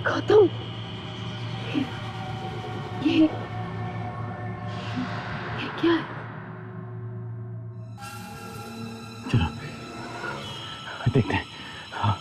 गौतम, ये क्या है? चलो देखते हैं। हाँ।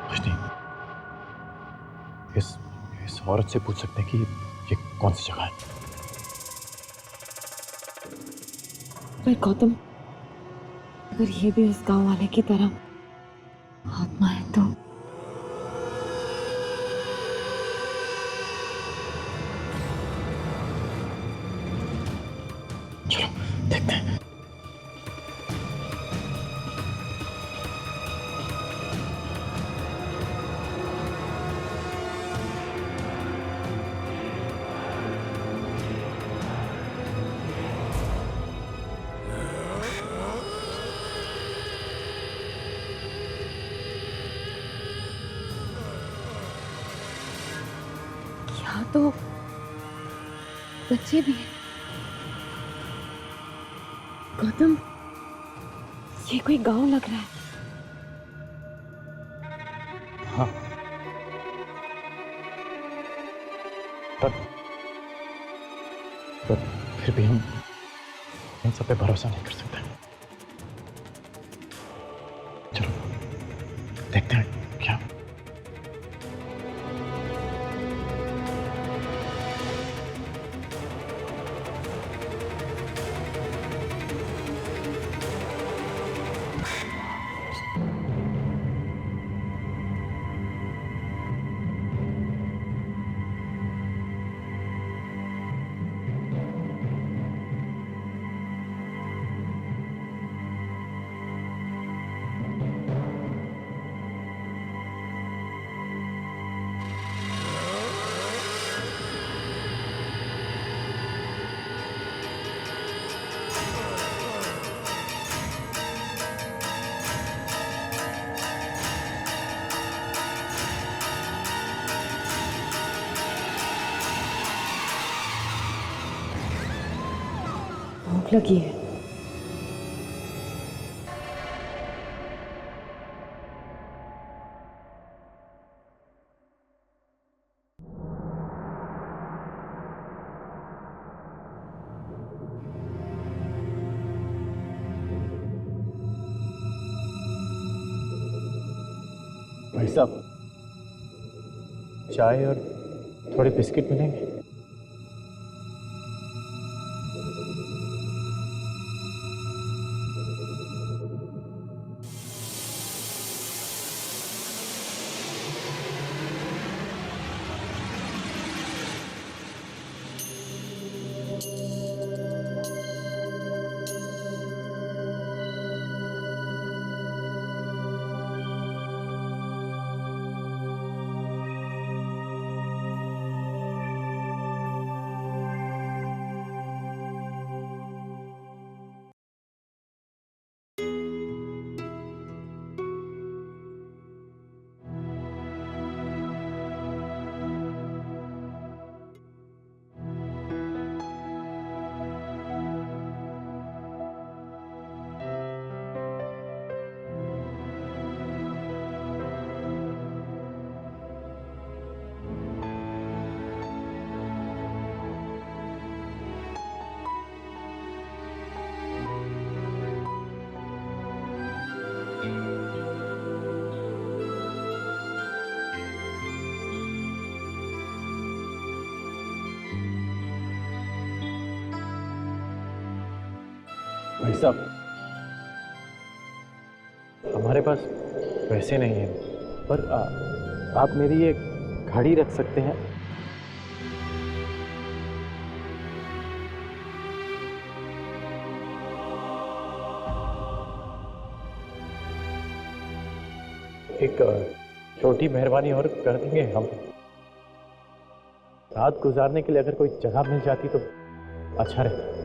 कुछ नहीं, इस औरत से पूछ सकते हैं कि ये कौन सी जगह है। पर गौतम, अगर ये भी उस गांव वाले की तरह आत्मा है तो चलो देखते हैं। यहाँ तो बच्चे भी हैं। गौतम, ये कोई गांव लग रहा है। हाँ, पर फिर भी हम इन सब पे भरोसा नहीं कर सकते। चलो देखते हैं क्या। भूख लगी है। भाई साहब, चाय और थोड़े बिस्किट मिलेंगे? भाई साहब, हमारे पास पैसे नहीं हैं, पर आप मेरी ये घड़ी रख सकते हैं। एक छोटी मेहरबानी और कर देंगे हम। रात गुजारने के लिए अगर कोई जगह मिल जाती तो अच्छा रहता।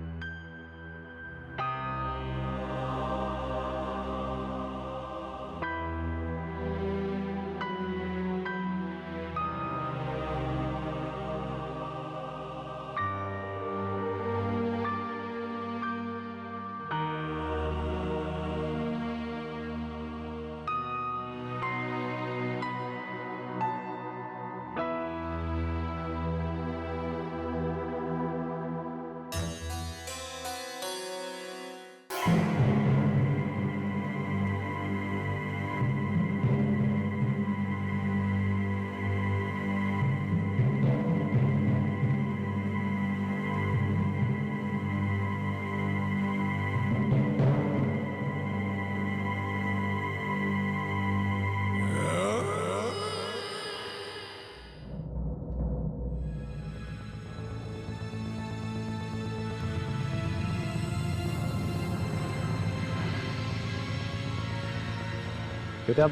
बेटा,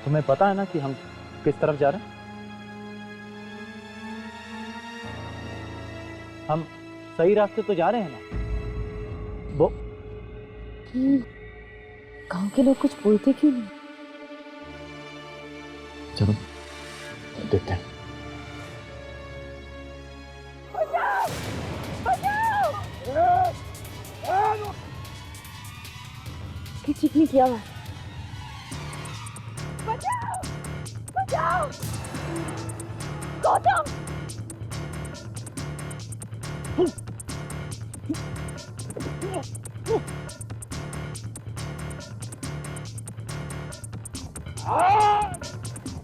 तुम्हें पता है ना कि हम किस तरफ जा रहे हैं? हम सही रास्ते तो जा रहे हैं ना? वो गांव के लोग कुछ बोलते क्यों नहीं? चलो देखते हैं। कि चिकनी किया हुआ है। बचाओ! बचाओ! गौतम!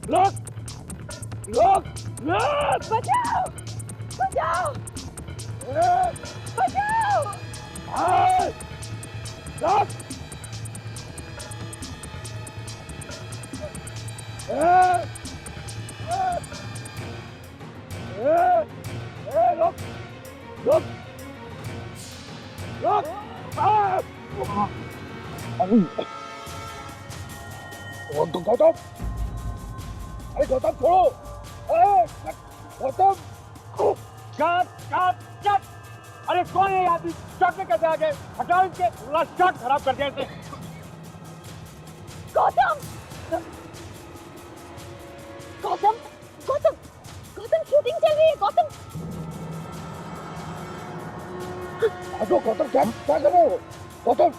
लोग! लोग! लोग! बचाओ! बचाओ! बचाओ! लोग! गौतम! अरे गौतम छोड़ो! अरे गौतम! चट! अरे कौन है आदमी? शॉट में कैसे आ गए? हटाओ इनके, शॉट खराब कर दिया इसे। गौतम! गौतम! गौतम! गौतम, शूटिंग चल रही है, गौतम! हटो गौतम, क्या कर रहे हो? गौतम!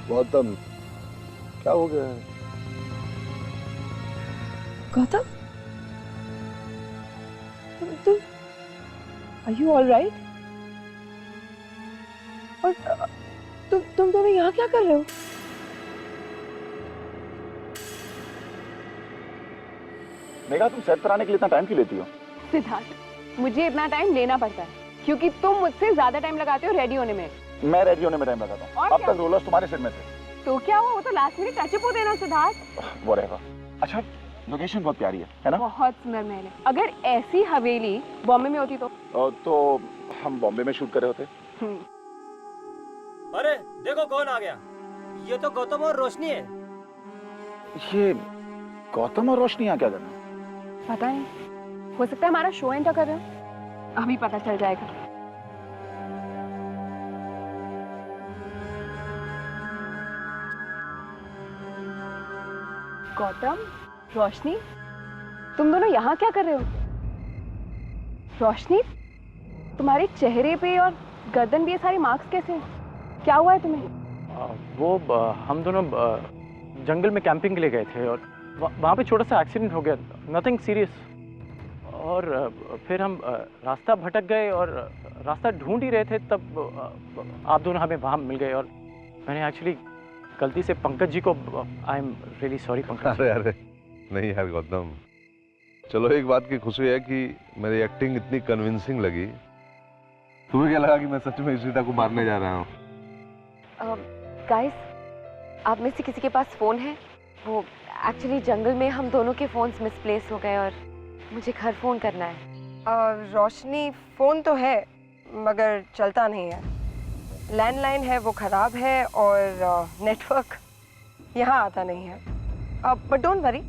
गौतम, क्या हो गया है? गौतम, तुम Are you all right? और तुम दोनों यहाँ क्या कर रहे हो? मेघा, तुम सेट पर आने के लिए इतना टाइम क्यों लेती हो? सिद्धार्थ, मुझे इतना टाइम लेना पड़ता है क्योंकि तुम मुझसे ज्यादा टाइम लगाते हो रेडी होने में। मैं रेडी होने में टाइम लगाता हूँ। अब तक रोलर्स तुम्हारे सेट में थे। तो क्या हुआ, वो तो लास्ट मिनट टचअप होते हैं ना सिद्धार्थ। वो रहेगा। अच्छा, लोकेशन बहुत प्यारी है ना? बहुत सुंदर महल है। अगर ऐसी हवेली बॉम्बे में होती तो हम बॉम्बे में शूट कर रहे होते। अरे देखो कौन आ गया। ये तो गौतम और रोशनी है। ये गौतम और रोशनी यहाँ क्या करना? पता नहीं, हो सकता है हमारा शो एंटर कर रहे हो। अभी पता चल जाएगा। गौतम, रोशनी, तुम दोनों यहाँ क्या कर रहे हो? रोशनी, तुम्हारे चेहरे पे और गर्दन पे ये सारे मार्क्स कैसे हैं? क्या हुआ है तुम्हें? वो हम दोनों जंगल में कैंपिंग के लिए गए थे और वहाँ पे छोटा सा एक्सीडेंट हो गया, नथिंग सीरियस। और फिर हम रास्ता भटक गए और रास्ता ढूंढ ही रहे थे, तब आप दोनों हमें वहाँ मिल गए और मैंने एक्चुअली गलती से पंकज जी को, I am really sorry Pankaj. अरे नहीं यार गौतम, चलो एक बात की खुशी है कि मेरी एक्टिंग इतनी कन्विंसिंग लगी। तुम्हें क्या लगा कि मैं सच में इशिता को मारने जा रहा हूँ? गाइस, आप में से किसी के पास फोन है? वो एक्चुअली जंगल में हम दोनों के फ़ोन्स मिसप्लेस हो गए और मुझे घर फ़ोन करना है। रोशनी, फ़ोन तो है मगर चलता नहीं है। लैंडलाइन है वो ख़राब है और नेटवर्क यहाँ आता नहीं है। बट डोंट वरी,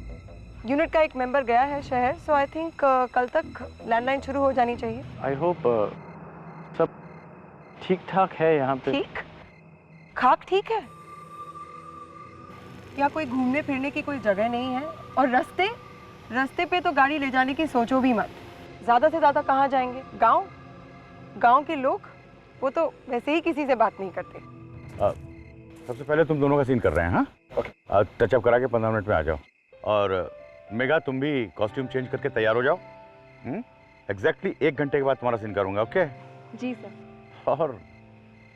यूनिट का एक मेंबर गया है शहर, सो आई थिंक कल तक लैंडलाइन शुरू हो जानी चाहिए। आई होप सब ठीक ठाक है यहाँ पे। ठीक? खाक ठीक है? यहाँ कोई घूमने फिरने की कोई जगह नहीं है और रास्ते पे तो गाड़ी ले जाने की सोचो भी मत। ज़्यादा से ज़्यादा कहाँ जाएंगे? गांव के लोग वो तो वैसे ही किसी से बात नहीं करते। सबसे पहले तुम दोनों का सीन कर रहे हैं, हाँ? ओके। टचअप करा के 15 मिनट में आ जाओ। और मेघा, तुम भी कॉस्ट्यूम चेंज करके तैयार हो जाओ। एग्जैक्टली 1 घंटे के बाद तुम्हारा सीन करूँगा, ओके? जी सर। और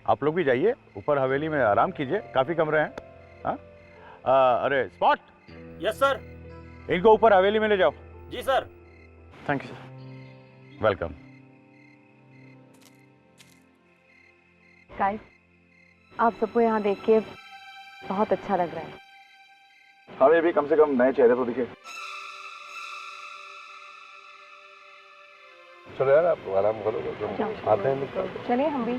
आप लोग भी जाइए, ऊपर हवेली में आराम कीजिए, काफ़ी कमरे हैं। हाँ? अरे स्पॉट, यस सर। इनको ऊपर हवेली में ले जाओ। जी sir. Thank you sir. Welcome. Guys, आप सबको यहाँ देख के बहुत अच्छा लग रहा है। हमें भी कम से कम नए चेहरे तो दिखे। चलो यार, आप आराम करो, आते हैं। चलिए हम भी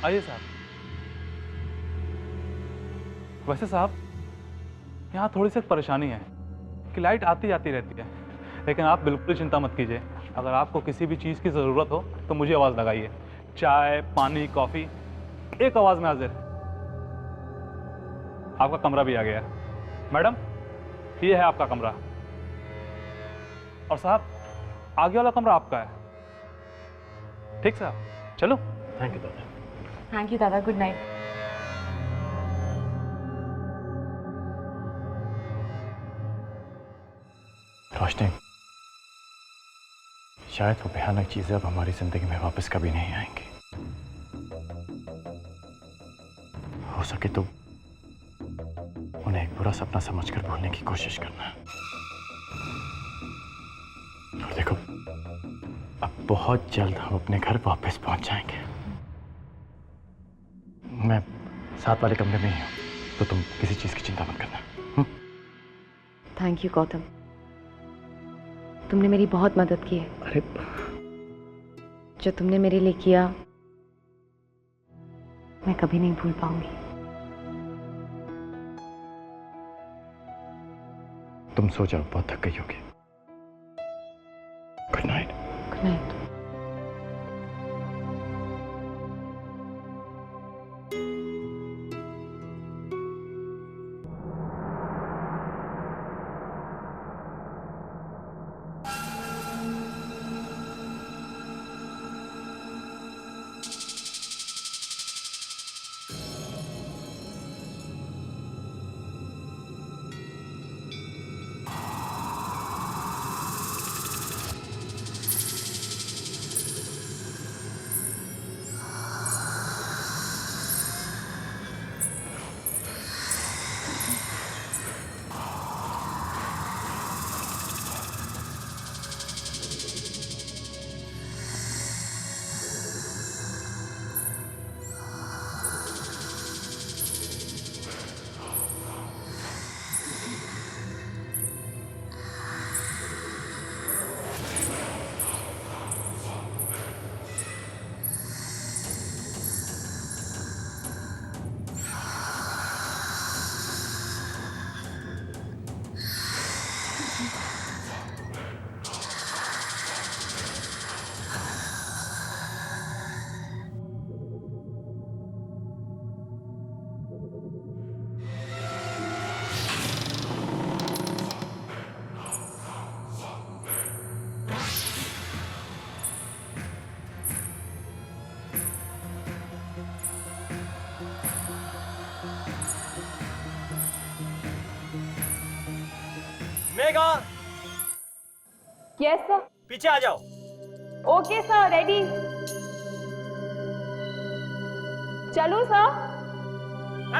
आइए साहब। वैसे साहब, यहाँ थोड़ी सी परेशानी है कि लाइट आती जाती रहती है, लेकिन आप बिल्कुल चिंता मत कीजिए। अगर आपको किसी भी चीज़ की ज़रूरत हो तो मुझे आवाज़ लगाइए। चाय, पानी, कॉफ़ी, एक आवाज़ में हाजिर। आपका कमरा भी आ गया। मैडम, ये है आपका कमरा। और साहब, आगे वाला कमरा आपका है। ठीक साहब, चलो। थैंक यू दादा। थैंक यू दादा, गुड नाइट। रोशनी, शायद वो भयानक चीजें अब हमारी जिंदगी में वापस कभी नहीं आएंगी। हो सके तो उन्हें एक बुरा सपना समझकर भूलने की कोशिश करना। और देखो, अब बहुत जल्द हम अपने घर वापस पहुंच जाएंगे। मैं 7 वाले कमरे में ही हूं, तो तुम किसी चीज की चिंता मत करना। थैंक यू गौतम, तुमने मेरी बहुत मदद की है। अरे, जो तुमने मेरे लिए किया मैं कभी नहीं भूल पाऊंगी। तुम सो जाओ, बहुत थक गई होगी। Good night. Good night. Megha, yes sir. पीछे आ जाओ। Okay sir, ready. चलो सर।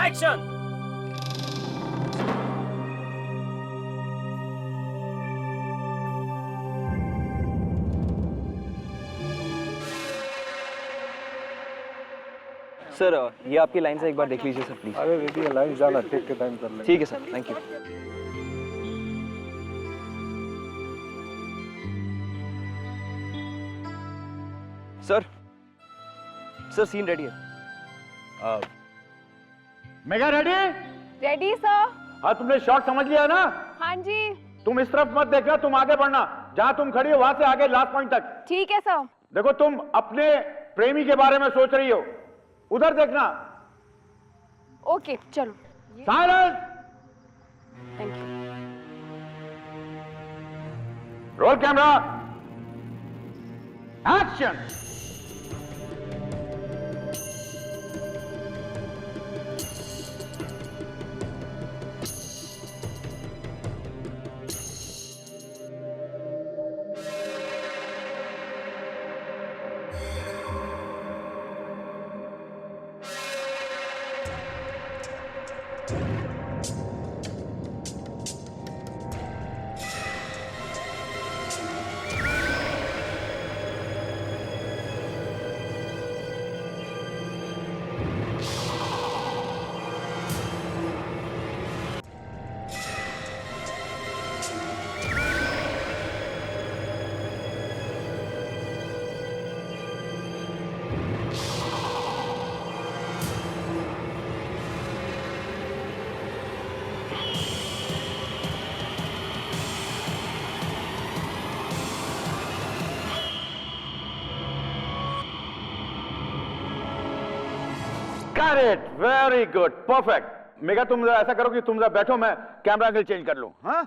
एक्शन। सर ये आपकी लाइन से एक बार देख लीजिए सर प्लीज। अरे रेडी है, लाइन जाना टेक के टाइम कर ले। ठीक है sir, thank you. Sir scene ready है। मेगा रेडी? Ready sir. हाँ, तुमने शॉट समझ लिया ना? हाँ जी। तुम इस तरफ मत देखना, तुम आगे बढ़ना, जहां तुम खड़ी हो वहां से आगे लास्ट पॉइंट तक। ठीक है सर। देखो, तुम अपने प्रेमी के बारे में सोच रही हो, उधर देखना। ओके चलो। Silence. Thank you. Roll camera, action. Got it, very good, perfect. Mega, तुम जरा ऐसा करो कि तुम जरा बैठो, मैं कैमरा एंगल चेंज कर लूं। हाँ?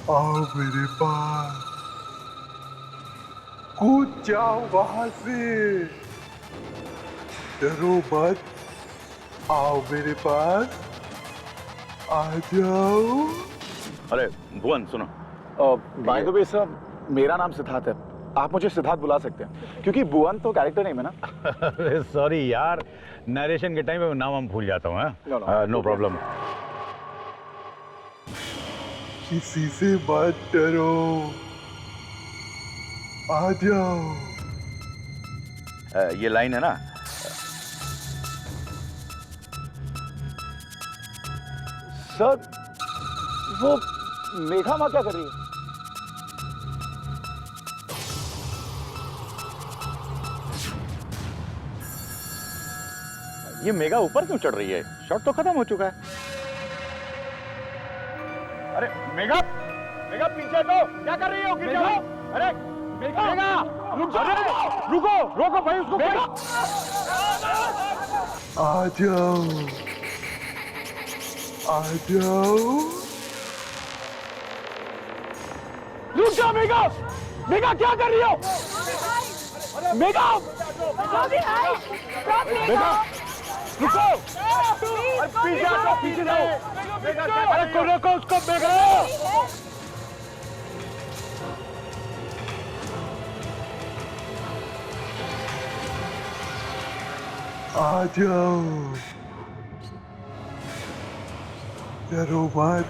आओ मेरे पास, कूद जाओ वहां से, डरो मत, आओ मेरे पास, आ जाओ। अरे भुवन, सुनो। बाय द वे सर, मेरा नाम सिद्धार्थ है, आप मुझे सिद्धार्थ बुला सकते हैं, क्योंकि भुवन तो कैरेक्टर नेम है ना। अरे सॉरी यार, नरेशन के टाइम में नाम हम भूल जाता हूँ। No problem. किसी से मत डरो, आ जाओ। ये लाइन है ना? सर, वो मेघा माँ क्या कर रही है? ये मेगा ऊपर क्यों चढ़ रही है? शॉट तो खत्म हो चुका है। अरे मेगा, मेगा पीछे तो क्या कर रही हो? गिर जाओ। अरे मेगा, मेगा रुक जाओ, रुको रुको भाई, उसको मेगा। आ जाओ, आ जाओ। रुक जाओ मेगा, मेगा क्या कर रही हो? मेगा, मेगा रुको, अरे पीछे हटो, पीछे जाओ। अरे रोको उसको मेगा। आ जाओ, डरो मत,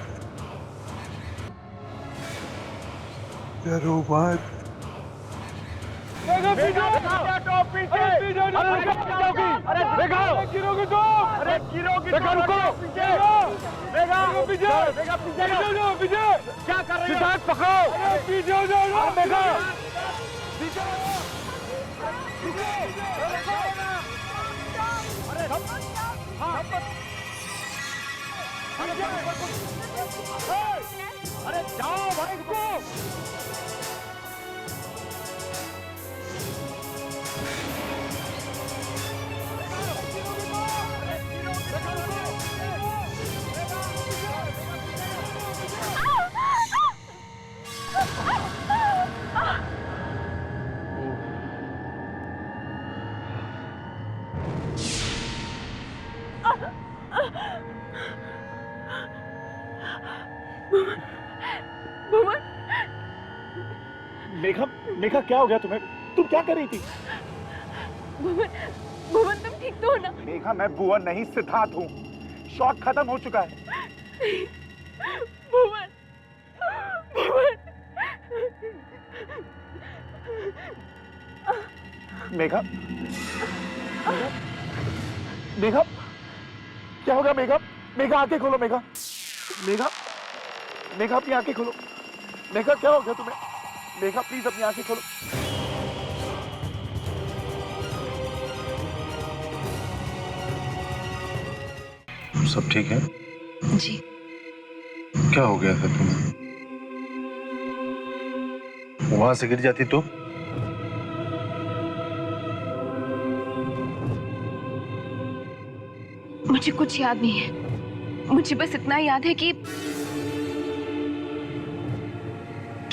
डरो मत। अरे गिरोगी तुम, अरे गिरोगी तुम, रुको पीछे, मेगा पीछे, मेगा पीछे जाओ, पीछे क्या कर रही हो? सिद्धार्थ पकड़ो, अरे पीछे हो जाओ मेगा, पीछे अरे जाओ भाई, रुको। मेघा, मेघा क्या हो गया तुम्हें? तुम क्या कर रही थी? भुवन तुम ठीक तो हो ना? मेघा मैं भुवन नहीं सिद्धार्थ हूँ। शॉट खत्म हो चुका है। भुवन, भुवन। मेघा, मेघा, क्या होगा मेघा? मेघा आंखें खोलो मेघा। मेघा, मेघा अपनी आंखें खोलो। मेघा क्या हो गया तुम्हें? मेघा प्लीज अपनी आंखें खोलो। सब ठीक है? जी। क्या हो गया था तुम्हें? वहां से गिर जाती तो? मुझे कुछ याद नहीं है। मुझे बस इतना याद है कि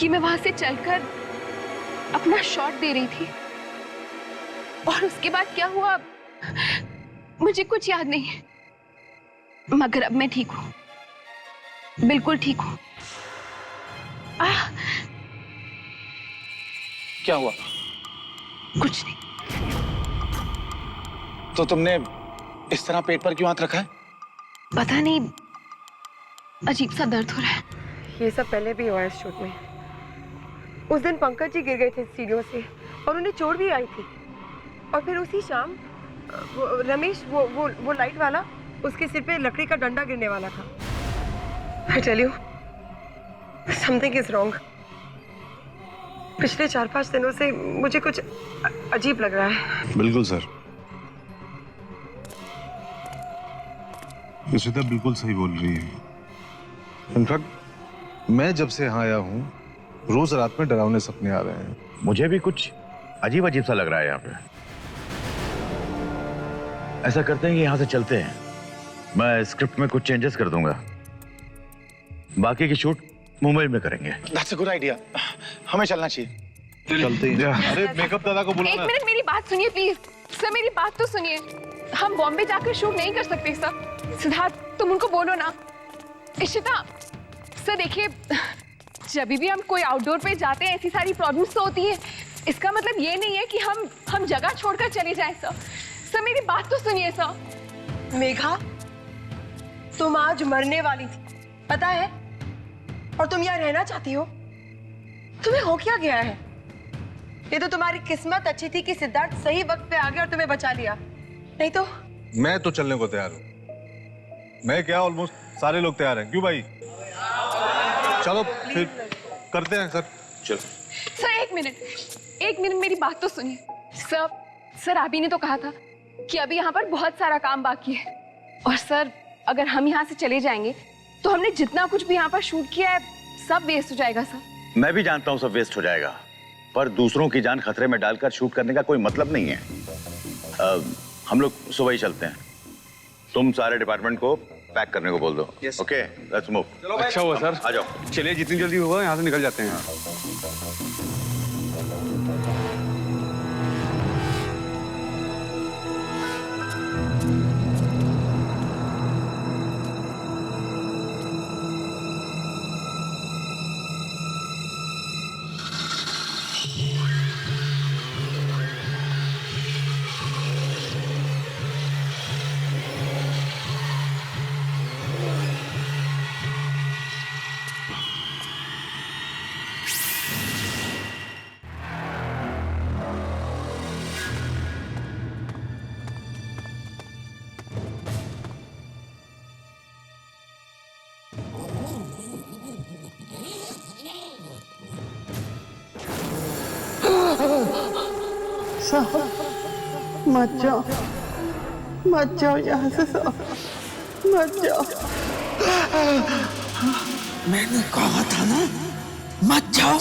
मैं वहां से चलकर अपना शॉट दे रही थी और उसके बाद क्या हुआ मुझे कुछ याद नहीं है। मगर अब मैं ठीक हूं, बिल्कुल ठीक हूं। क्या हुआ? कुछ नहीं। तो तुमने इस तरह पेट पर क्यों हाथ रखा है? पता नहीं, अजीब सा दर्द हो रहा है। ये सब पहले भी हुआ है इस शूट में। उस दिन पंकज जी गिर गए थे सीढ़ियों से और उन्हें चोट भी आई थी। और फिर उसी शाम रमेश वो लाइट वाला, उसके सिर पे लकड़ी का डंडा गिरने वाला था। I tell you, something is wrong. पिछले 4-5 दिनों से मुझे कुछ अजीब लग रहा है। बिल्कुल सर, इशिता बिल्कुल सही बोल रही है। इनफैक्ट मैं जब से यहाँ आया हूँ रोज रात में डरावने सपने आ रहे हैं। मुझे भी कुछ अजीब अजीब सा लग रहा है यहाँ पे। ऐसा करते हैं कि यहाँ से चलते हैं। मैं स्क्रिप्ट में कुछ चेंजेस कर दूंगा, बाकी की शूट मुंबई में करेंगे। That's a good idea. हमें चलना चाहिए। चलते हैं। अरे मेकअप दादा को बुलाना। एक मिनट मेरी बात सुनिए प्लीज। सर मेरी बात तो सुनिए। हम बॉम्बे जाकर शूट नहीं कर सकते सर। सिद्धार्थ तुम उनको बोलो ना। इशिता सर देखिए, जब भी हम कोई आउटडोर पे जाते हैं ऐसी सारी प्रॉब्लम्स तो होती है। इसका मतलब ये नहीं है कि हम जगह छोड़कर चले जाएं सर। सर मेरी बात तो सुनिए सर। मेघा, तुम आज मरने वाली थी, पता है? और तुम यहाँ रहना चाहती हो? तुम्हें हो क्या गया है? ये तो तुम्हारी किस्मत अच्छी थी कि सिद्धार्थ सही वक्त पे आ गया और तुम्हें बचा लिया, नहीं तो। मैं तो चलने को तैयार हूँ। मैं क्या, ऑलमोस्ट सारे लोग तैयार हैं। क्यों भाई? चलो फिर करते हैं सर। चलो सर एक मिनट मेरी बात तो सुनिए। सर अभी ने तो कहा था कि अभी यहाँ पर बहुत सारा काम बाकी है। और सर अगर हम यहाँ से चले जाएंगे तो हमने जितना कुछ भी यहाँ पर शूट किया है सब वेस्ट हो जाएगा सर। मैं भी जानता हूँ सब वेस्ट हो जाएगा, पर दूसरों की जान खतरे में डालकर शूट करने का कोई मतलब नहीं है। हम लोग सुबह ही चलते हैं। तुम सारे डिपार्टमेंट को पैक करने को बोल दो। Okay, let's move. अच्छा हुआ सर, आ जाओ। चलिए जितनी जल्दी होगा यहाँ से निकल जाते हैं। मत जाओ यहाँ से साहब, मत जाओ। मैंने कहा था ना, मत जाओ।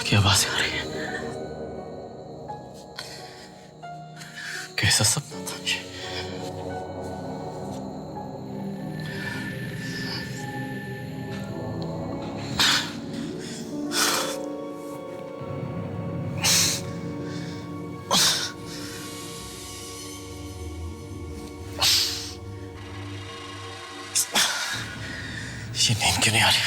की आवाजें आ रही है। कैसा सपना था ये? ये नींद क्यों नहीं आ रही?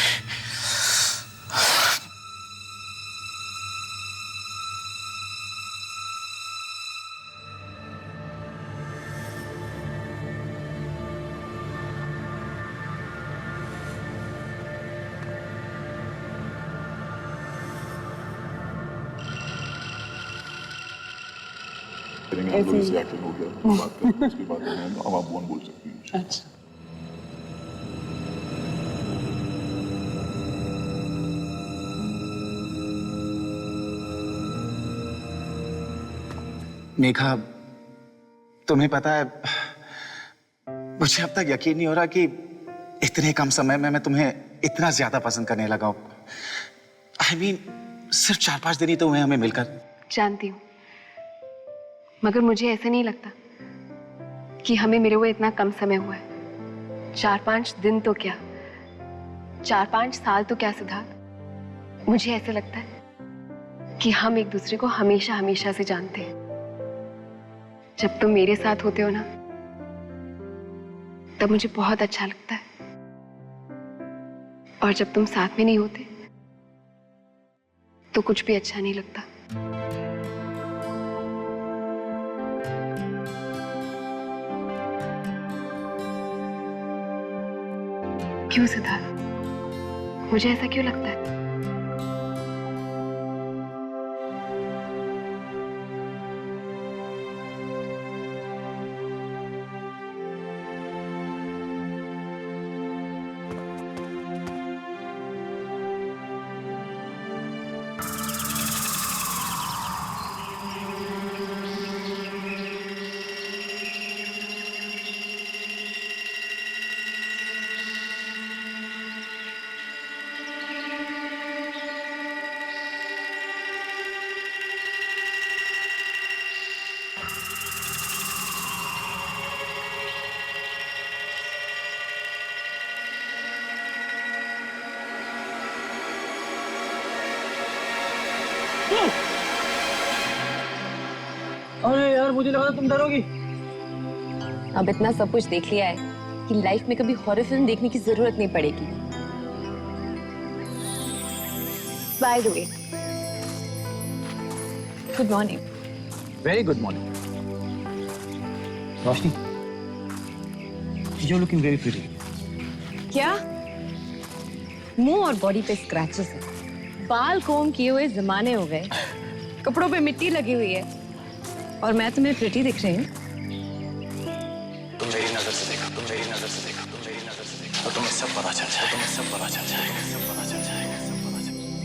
एक्शन हो गया, बात करेंगे उसके बाद में अब आप वन बोल सकती हैं। अच्छा। मेघा, तुम्हें पता है, मुझे अब तक यकीन नहीं हो रहा कि इतने कम समय में मैं तुम्हें इतना ज्यादा पसंद करने लगा हूं। I mean, सिर्फ 4-5 दिन ही तो हुए हमें मिलकर। जानती हूँ, मगर मुझे ऐसे नहीं लगता कि हमें मिले हुए इतना कम समय हुआ है। 4-5 दिन तो क्या, 4-5 साल तो क्या सिद्धार्थ। मुझे ऐसे लगता है कि हम एक दूसरे को हमेशा हमेशा से जानते हैं। जब तुम मेरे साथ होते हो ना, तब मुझे बहुत अच्छा लगता है, और जब तुम साथ में नहीं होते तो कुछ भी अच्छा नहीं लगता। क्यों सिद्धार्थ, मुझे ऐसा क्यों लगता है? अरे यार, मुझे लगा तुम डरोगी। अब इतना सब कुछ देख लिया है कि लाइफ में कभी हॉरर फिल्म देखने की जरूरत नहीं पड़ेगी। By the way, good morning. Very good morning Roshni, you're looking very pretty. क्या? मुंह और बॉडी पे स्क्रैचेस हैं, बाल कोम किए हुए जमाने हो गए, कपड़ों पे मिट्टी लगी हुई है, और मैं तुम्हें प्रिटी दिख रही हूँ। तुम मेरी नजर से देखो, तुम मेरी नजर से देखो, तुम मेरी नजर से देखो, तो तुम्हें सब पता चल जाएगा, तुम्हें सब पता चल जाएगा, सब पता चल जाएगा, सब पता चल जाएगा।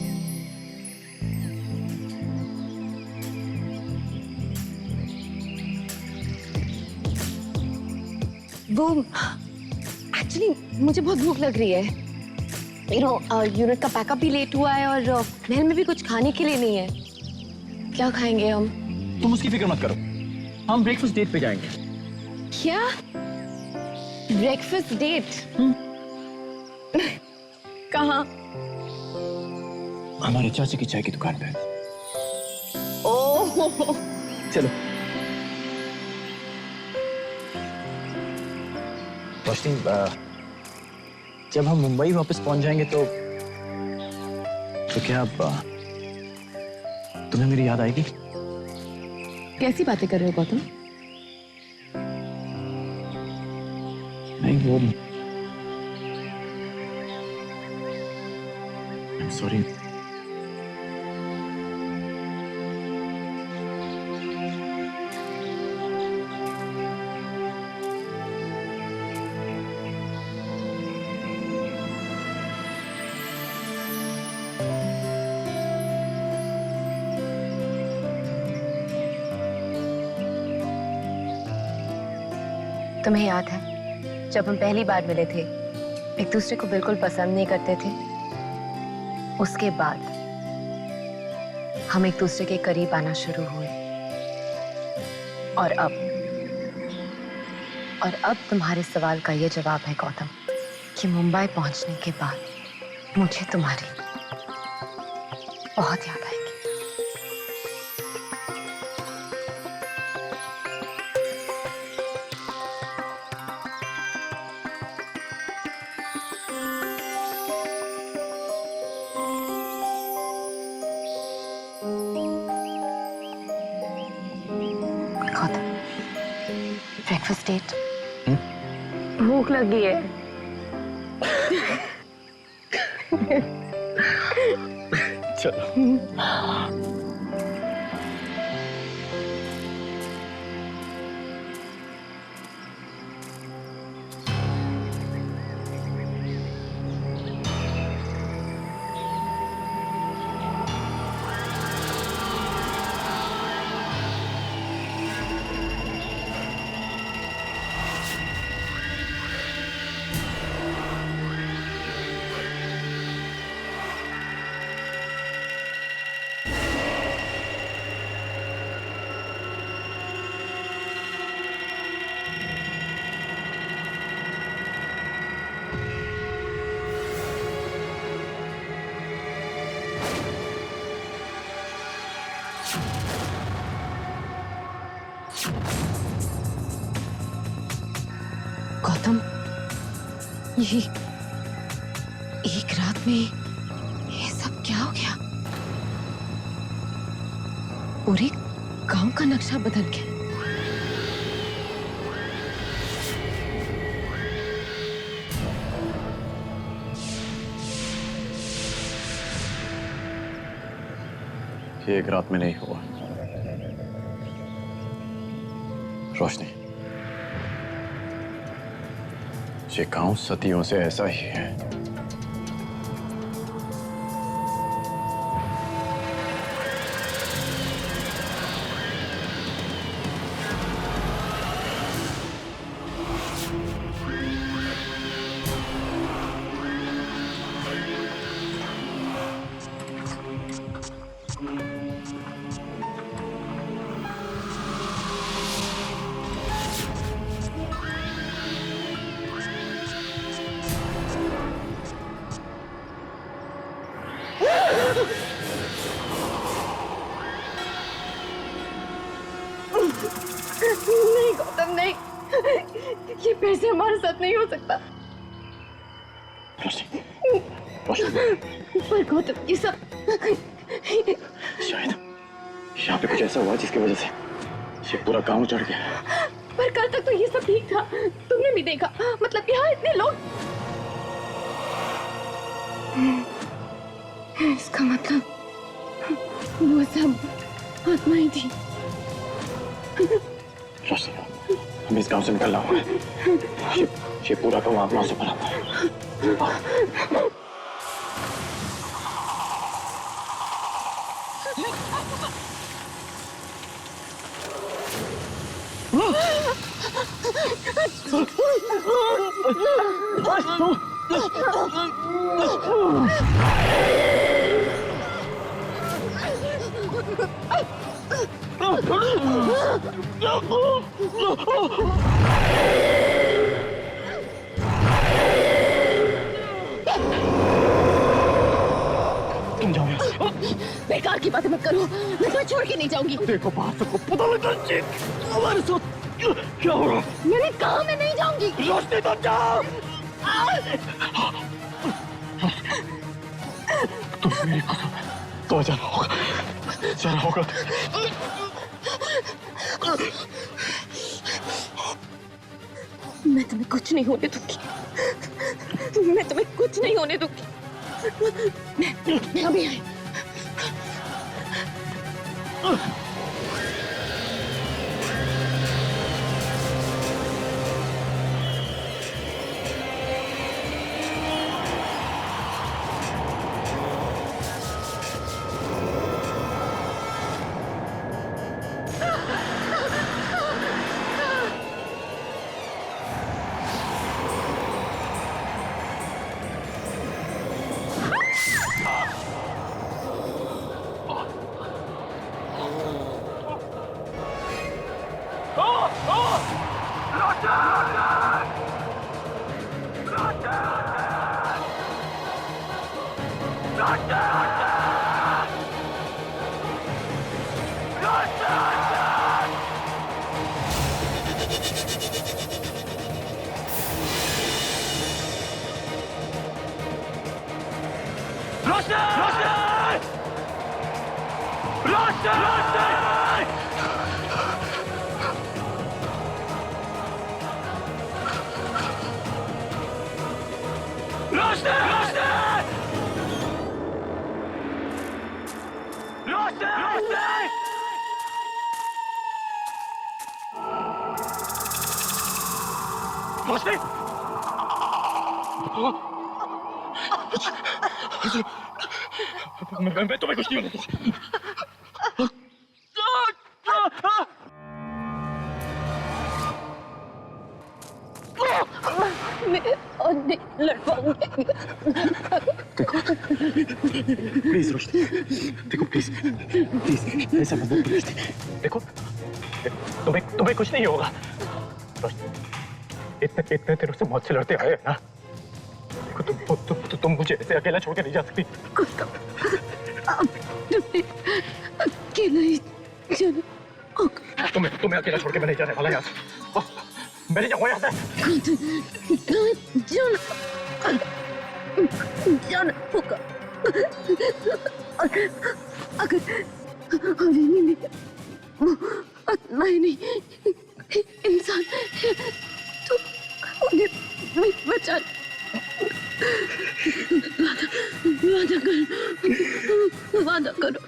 वो एक्चुअली मुझे बहुत भूख लग रही है। यूनिट का पैकअप भी लेट हुआ है, और महल में भी कुछ खाने के लिए नहीं है। क्या खाएंगे हम? तुम उसकी फिक्र मत करो, हम ब्रेकफास्ट डेट पे जाएंगे। क्या? Breakfast date? कहाँ? हमारे चाचा की चाय की दुकान पे। ओह, चलो। रोशनी, जब हम मुंबई वापस पहुंच जाएंगे तो क्या तुम्हें मेरी याद आएगी? कैसी बातें कर रहे हो गौतम? नहीं, वो I'm sorry. तुम्हें याद है जब हम पहली बार मिले थे, एक दूसरे को बिल्कुल पसंद नहीं करते थे। उसके बाद हम एक दूसरे के करीब आना शुरू हुए। और अब तुम्हारे सवाल का ये जवाब है गौतम कि मुंबई पहुंचने के बाद मुझे तुम्हारी बहुत याद आएगी। Gautam, breakfast date? भूख लगी है। चलो। गौतम, ये एक रात में ये सब क्या हो गया? पूरे गांव का नक्शा बदल गया। ये एक रात में नहीं हुआ रोशनी। ये गांव सदियों से ऐसा ही है। नहीं गौतम, नहीं, ये फिर से हमारे साथ नहीं हो सकता। पर गौतम, ये सब शायद यहाँ पे कुछ ऐसा हुआ जिसकी वजह से ये पूरा गांव उजड़ गया। पर कल तक तो ये सब ठीक था, तुमने भी देखा। मतलब यहाँ इतने लोग। इसका मतलब वो सब आत्माएं थी। रोशनी, हमें इस गांव से निकलना होगा। ये पूरा गांव आत्माओं से भरा हुआ है। तुम जाओ यहाँ से। बेकार की बातें मत करो, मैं तुम्हें छोड़ के नहीं जाऊंगी। देखो बाहर सबको पता लग जाए हमारे साथ क्या हो रहा है। मैंने कहा मैं नहीं जाऊंगी। रोशनी तुम जाओ। तुम मेरी कसम है तो जाना होगा, जाना होगा। मैं तुम्हें कुछ नहीं होने दूंगी। मैं तुम्हें कुछ नहीं होने दूंगी। मैं अभी आई। मैं तुम्हें कुछ नहीं होने दूंगा। मैं और नहीं लड़ पाऊंगी। प्लीज रोशनी, देखो प्लीज प्लीज ऐसा मत करो रोशनी। देखो तुम्हें कुछ नहीं होगा रोशनी। इतने दिनों से मौत से लड़ते आए हैं ना। देखो तुम मुझे ऐसे अकेला छोड़ के नहीं जा सकती। अकेला ही जाना। तुम्हें अकेला छोड़ के मैं नहीं जाने वाला यहाँ से। मैं नहीं जाऊंगा यहाँ से। जाना होगा। अगर हवेली में आत्माएं नहीं इंसान है तो उन्हें बचा। वादा करो।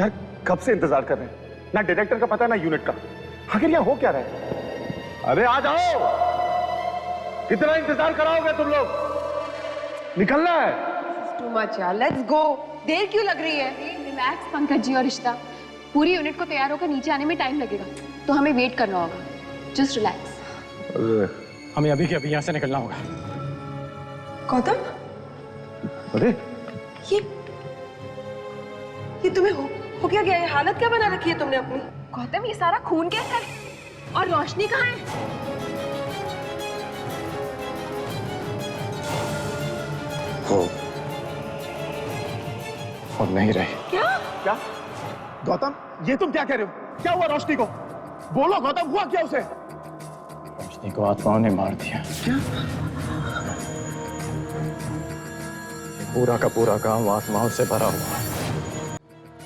यार कब से इंतजार कर रहे हैं, ना डायरेक्टर का पता ना यूनिट का। आखिर यहाँ हो क्या रहा है? अरे आ जाओ, कितना इंतजार कराओगे तुम लोग? निकलना है। टू मच यार, लेट्स गो। देर क्यों लग रही है? रिलैक्स पंकज जी और रिश्ता, पूरी यूनिट को तैयार होकर नीचे आने में टाइम लगेगा, तो हमें वेट करना होगा। Just relax. हमें अभी के अभी यहाँ से निकलना होगा। गौतम, अरे ये तुम्हें हो क्या गया? ये हालत क्या बना रखी है तुमने अपनी? गौतम, ये सारा खून कैसा है? और रोशनी कहाँ है? वो नहीं रहे। क्या गौतम, ये तुम क्या कह रहे हो? क्या हुआ रोशनी को? बोलो गौतम, हुआ क्या उसे? रोशनी को आत्माओं ने मार दिया। क्या? पूरा का पूरा गांव आत्माओं से भरा हुआ है।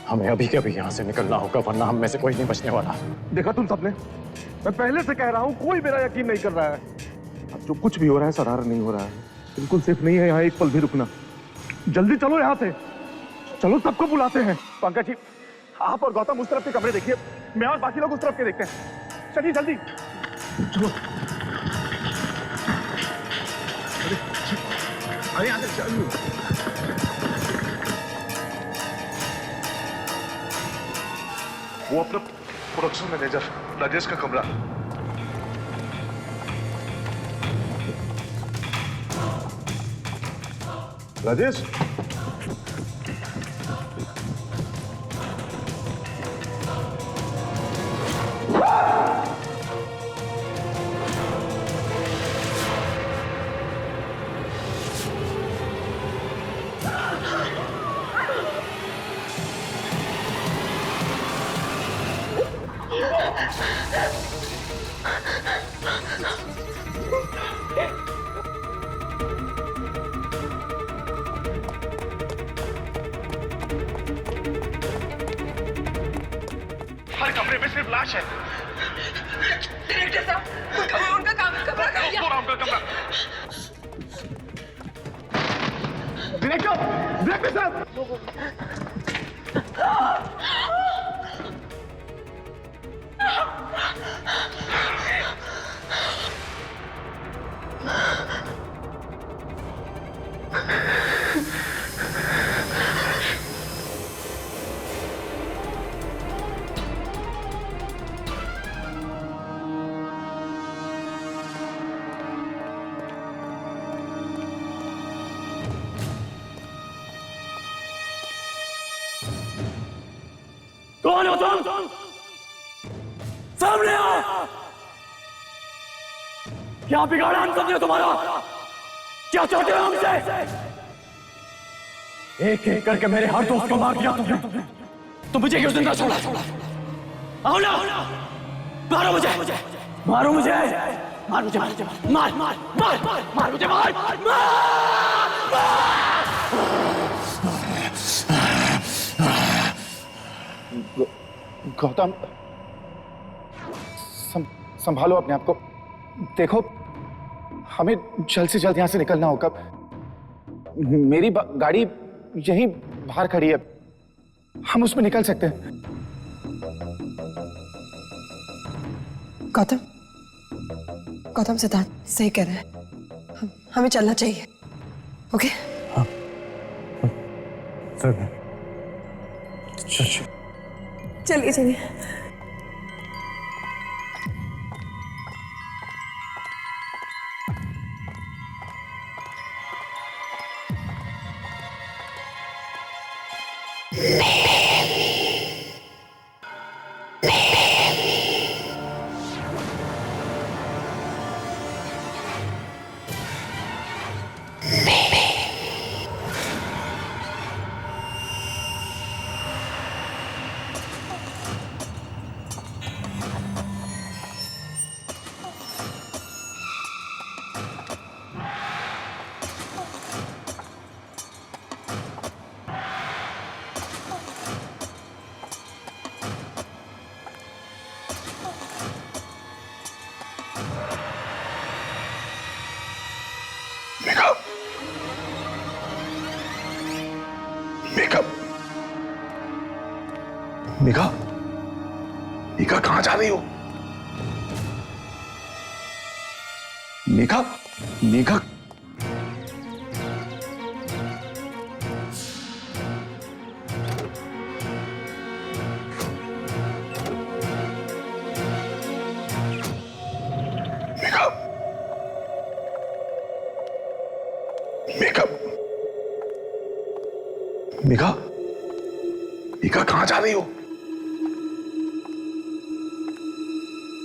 हमें अभी के अभी यहाँ से निकलना होगा, वरना हम में से कोई नहीं बचने वाला। देखा तुम सबने, मैं पहले से कह रहा हूँ, कोई मेरा यकीन नहीं कर रहा है। अब जो कुछ भी हो रहा है सराहना नहीं हो रहा है। बिल्कुल सेफ नहीं है यहाँ एक पल भी रुकना। जल्दी चलो यहाँ से, चलो सबको बुलाते हैं। पंकज जी, आप और गौतम उस तरफ के कमरे देखिए, मैं और बाकी लोग उस तरफ के देखते हैं। चलिए जल्दी चलो। अरे यहाँ से चलो। वो अपना प्रोडक्शन मैनेजर राजेश का कमरा। राजेश, कमरे में सिर्फ लाश है। डायरेक्टर साहब, उनका कमरा कहाँ है? पूरा उनका कमरा। डायरेक्टर साहब। कौन हो तुम? सामने आओ। क्या बिगाड़ा हम सबने तुम्हारा? क्या चाहते हो हमसे? एक एक करके मेरे हर दोस्त को मार दिया तुमने, तो मुझे क्यों जिंदा छोड़ा? आओ ना, मारो मुझे, मारो मुझे, मार मुझे, मार मार मार मार मुझे, मार गौतम, संभालो अपने आप को। देखो, हमें जल्द से जल्द यहाँ से निकलना होगा। मेरी गाड़ी यहीं बाहर खड़ी है, हम उसमें निकल सकते हैं। गौतम, गौतम सिद्धार्थ सही कह रहे हैं, हमें चलना चाहिए। ओके? चलिए चलिए। मेघा, मेघा कहां जा रही हो? मेघा, मेघा, मेघा, मेघा, मेघा, मेघा कहां जा रही हो?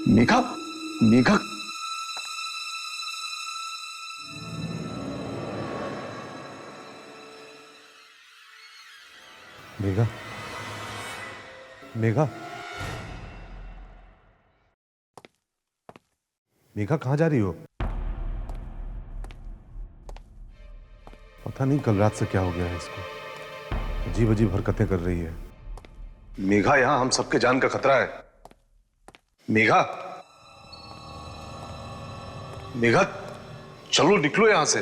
मेघा, मेघा, मेघा, मेघा, मेघा कहाँ जा रही हो? पता नहीं कल रात से क्या हो गया है इसको, अजीब अजीब हरकतें कर रही है। मेघा, यहां हम सबके जान का खतरा है। मेघा, मेघा, चलो निकलो यहां से।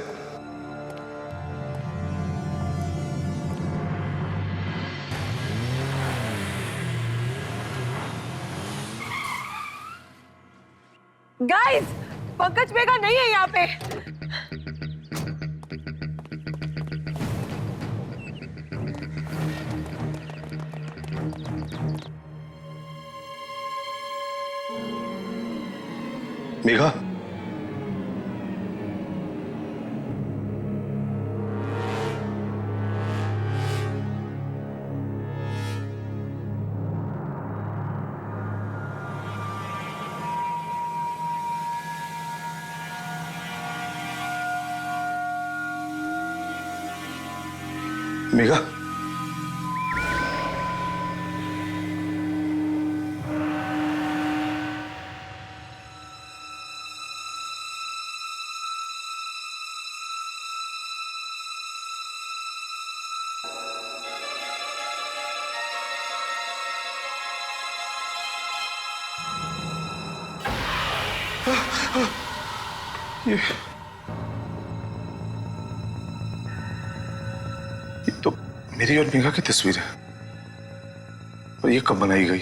गाइस, पंकज मेघा नहीं है यहाँ पे। मेघा, मेघा, ये तो मेरी और मेघा की तस्वीर है, और ये कब बनाई गई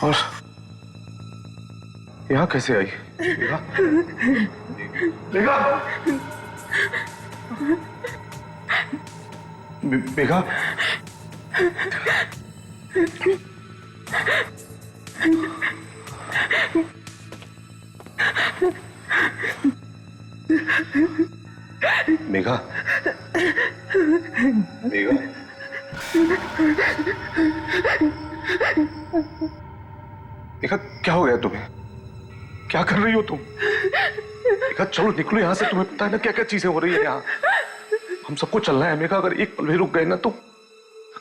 और यहाँ कैसे आई? मेघा, मेघा, मेघा, मेघा, मेघा, मेघा, क्या हो गया तुम्हें? क्या कर रही हो तुम? मेघा चलो निकलो यहाँ से, तुम्हें पता है ना क्या क्या चीजें हो रही है यहाँ। हम सबको चलना है मेघा, अगर एक पल भी रुक गए ना तो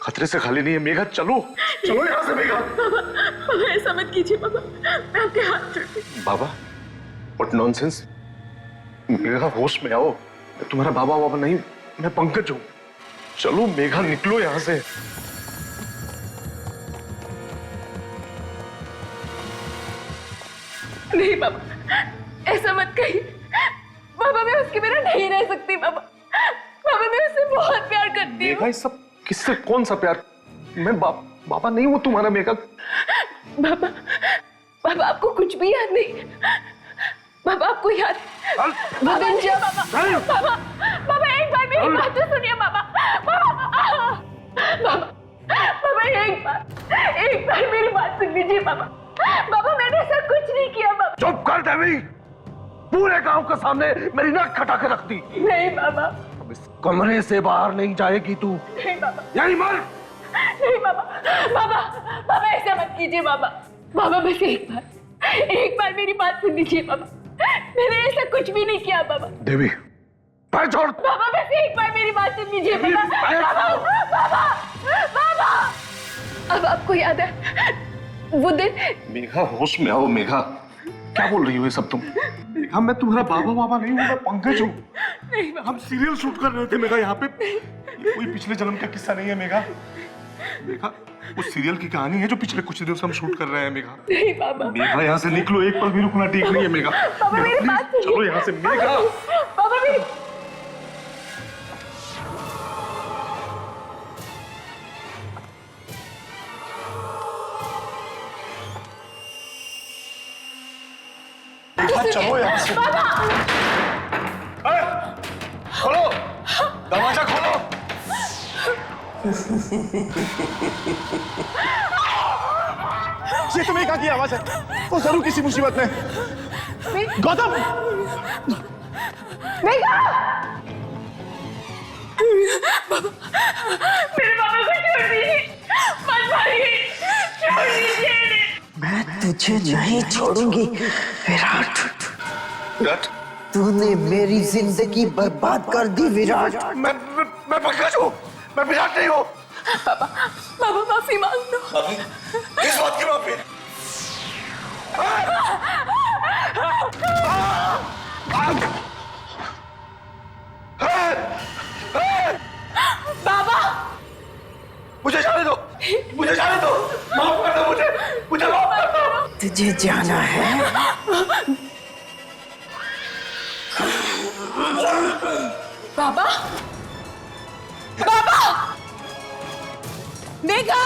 खतरे से खाली नहीं है। मेघा चलो, चलो यहाँ से मेघा। बाबा ऐसा मत कीजिए बाबा, मैं आपके हाथ जोड़ती हूँ। बाबा, व्हाट नॉनसेंस। मेघा होश में आओ, मैं तुम्हारा बाबा बाबा नहीं, मैं पंकज हूँ। चलो मेघा निकलो यहाँ से। नहीं बाबा, ऐसा मत कहिए बाबा, मैं उसके बिना नहीं रह सकती बाबा। बाबा मैं उससे बहुत प्यार करती हूँ। मेघा, सब किससे, कौन सा प्यार? मैं बाबा नहीं हूँ तुम्हारा मेघा। बाबा, बाबा आपको कुछ भी याद नहीं? बाबा आपको याद? बाबा बाबा, बाबा एक बार मेरी बात तो सुनिए बाबा। बाबा, बाबा, बाबा एक बार मेरी बात सुन लीजिए बाबा। बाबा मैंने ऐसा कुछ नहीं किया बाबा। चुप कर देवी, पूरे गांव के सामने मेरी नाक खटा के रख दी। नहीं बाबा, अब इस कमरे से बाहर नहीं जाएगी तू। नहीं बाबा, यही मर। नहीं बाबा, बाबा, बाबा ऐसा मत कीजिए बाबा। बाबा बस एक बार मेरी बात सुन लीजिए बाबा। मैंने ऐसा कुछ भी नहीं किया बाबा। देवी पैर छोड़। बाबा बस एक बार मेरी बात सुन लीजिए बाबा। बाबा, बाबा, बाबा, अब आपको याद है वो दिन? मेघा होश में आओ। मेघा क्या बोल रही हो ये सब तुम? मेघा मैं तुम्हारा बाबा बाबा नहीं हूँ, मैं पंकज हूँ। हम सीरियल शूट कर रहे थे मेघा यहाँ पे। ये कोई पिछले जन्म का किस्सा नहीं है मेघा। मेघा उस सीरियल की कहानी है जो पिछले कुछ दिनों से हम शूट कर रहे हैं मेघा। नहीं बाबा। मेघा यहाँ से निकलो, एक पल भी रुकना ठीक नहीं है मेघा। बाबा मेरी बात सुनिए। चलो यहाँ से मेघा। बाबा मेरी चलो यहाँ से। खोलो दरवाजा, खोलो। ये तुम्हें क्या की आवाज है? वो जरूर किसी मुसीबत में। गौतम, मेघा, मेरे बाबा को छोड़ दीजिए, मत मारिए, छोड़ दीजिए। मैं तुझे नहीं छोड़ूंगी विराट। विराट, तूने मेरी जिंदगी बर्बाद कर दी विराट। मैं पंकज हूँ, मैं विराट नहीं हूँ। बाबा, बाबा माफी मांग लो। माफी? किस बात की माफी? बाबा मुझे जाने दो, मुझे जाने दो, माफ कर दो मुझे माफ कर दो। तुझे जाना है? बाबा, बाबा, मेघा,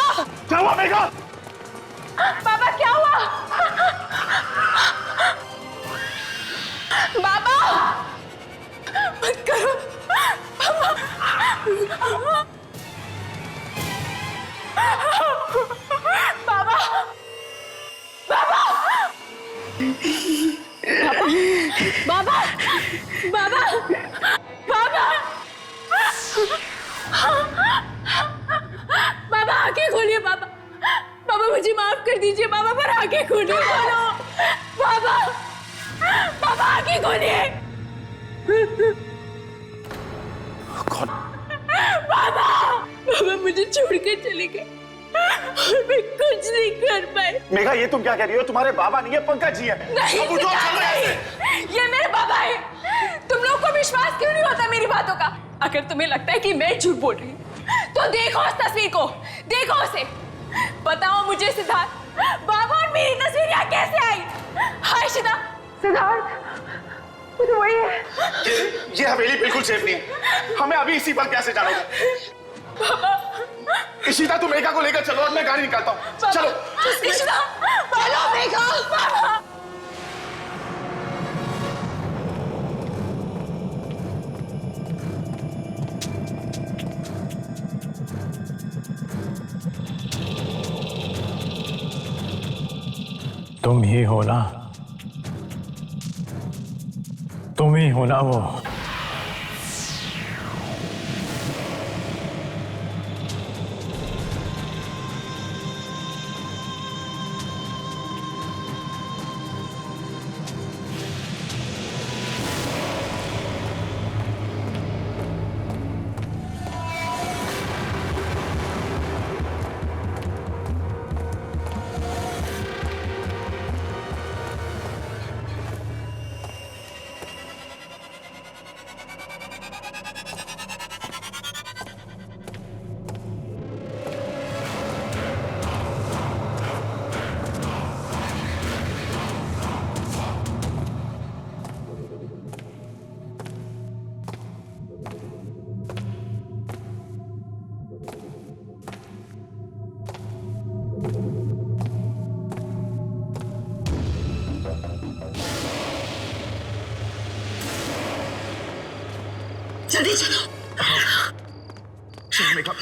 क्या हुआ मेघा? बाबा क्या हुआ? बाबा मत करो बाबा। बाबा, बाबा, बाबा, बाबा, बाबा, बाबा आंखें खोलिए बाबा। बाबा मुझे माफ कर दीजिए बाबा, पर आंखें खोलिए। खोलो बाबा, बाबा आंखें खोलिए। बाबा, बाबा मुझे छोड़कर चले गए और मैं कुछ नहीं कर पाई। मेघा ये तुम क्या कह रही हो? तुम्हारे बाबा नहीं है, पंकज जी है। नहीं, ये मेरे बाबा है। तुम लोग को विश्वास क्यों नहीं होता मेरी बातों का? अगर तुम्हें लगता है कि मैं झूठ बोल रही हूँ तो देखो उस तस्वीर को, देखो उसे। बताओ मुझे सिद्धार्थ, बाबा और मेरी तस्वीर यहाँ कैसे आई? हाय शिदा, सिद्धार्थ मुझे वही है। ये हवेली बिल्कुल सेफ नहीं है। हमें अभी इसी पर कैसे जाना होगा। इशिता तुम मेघा को लेकर चलो और मैं गाड़ी निकालता हूँ। चलो इशिता, चलो मेघा। तुम ही हो ना, तुम ही हो ना वो। जल्दी चलो। चलो मेघा।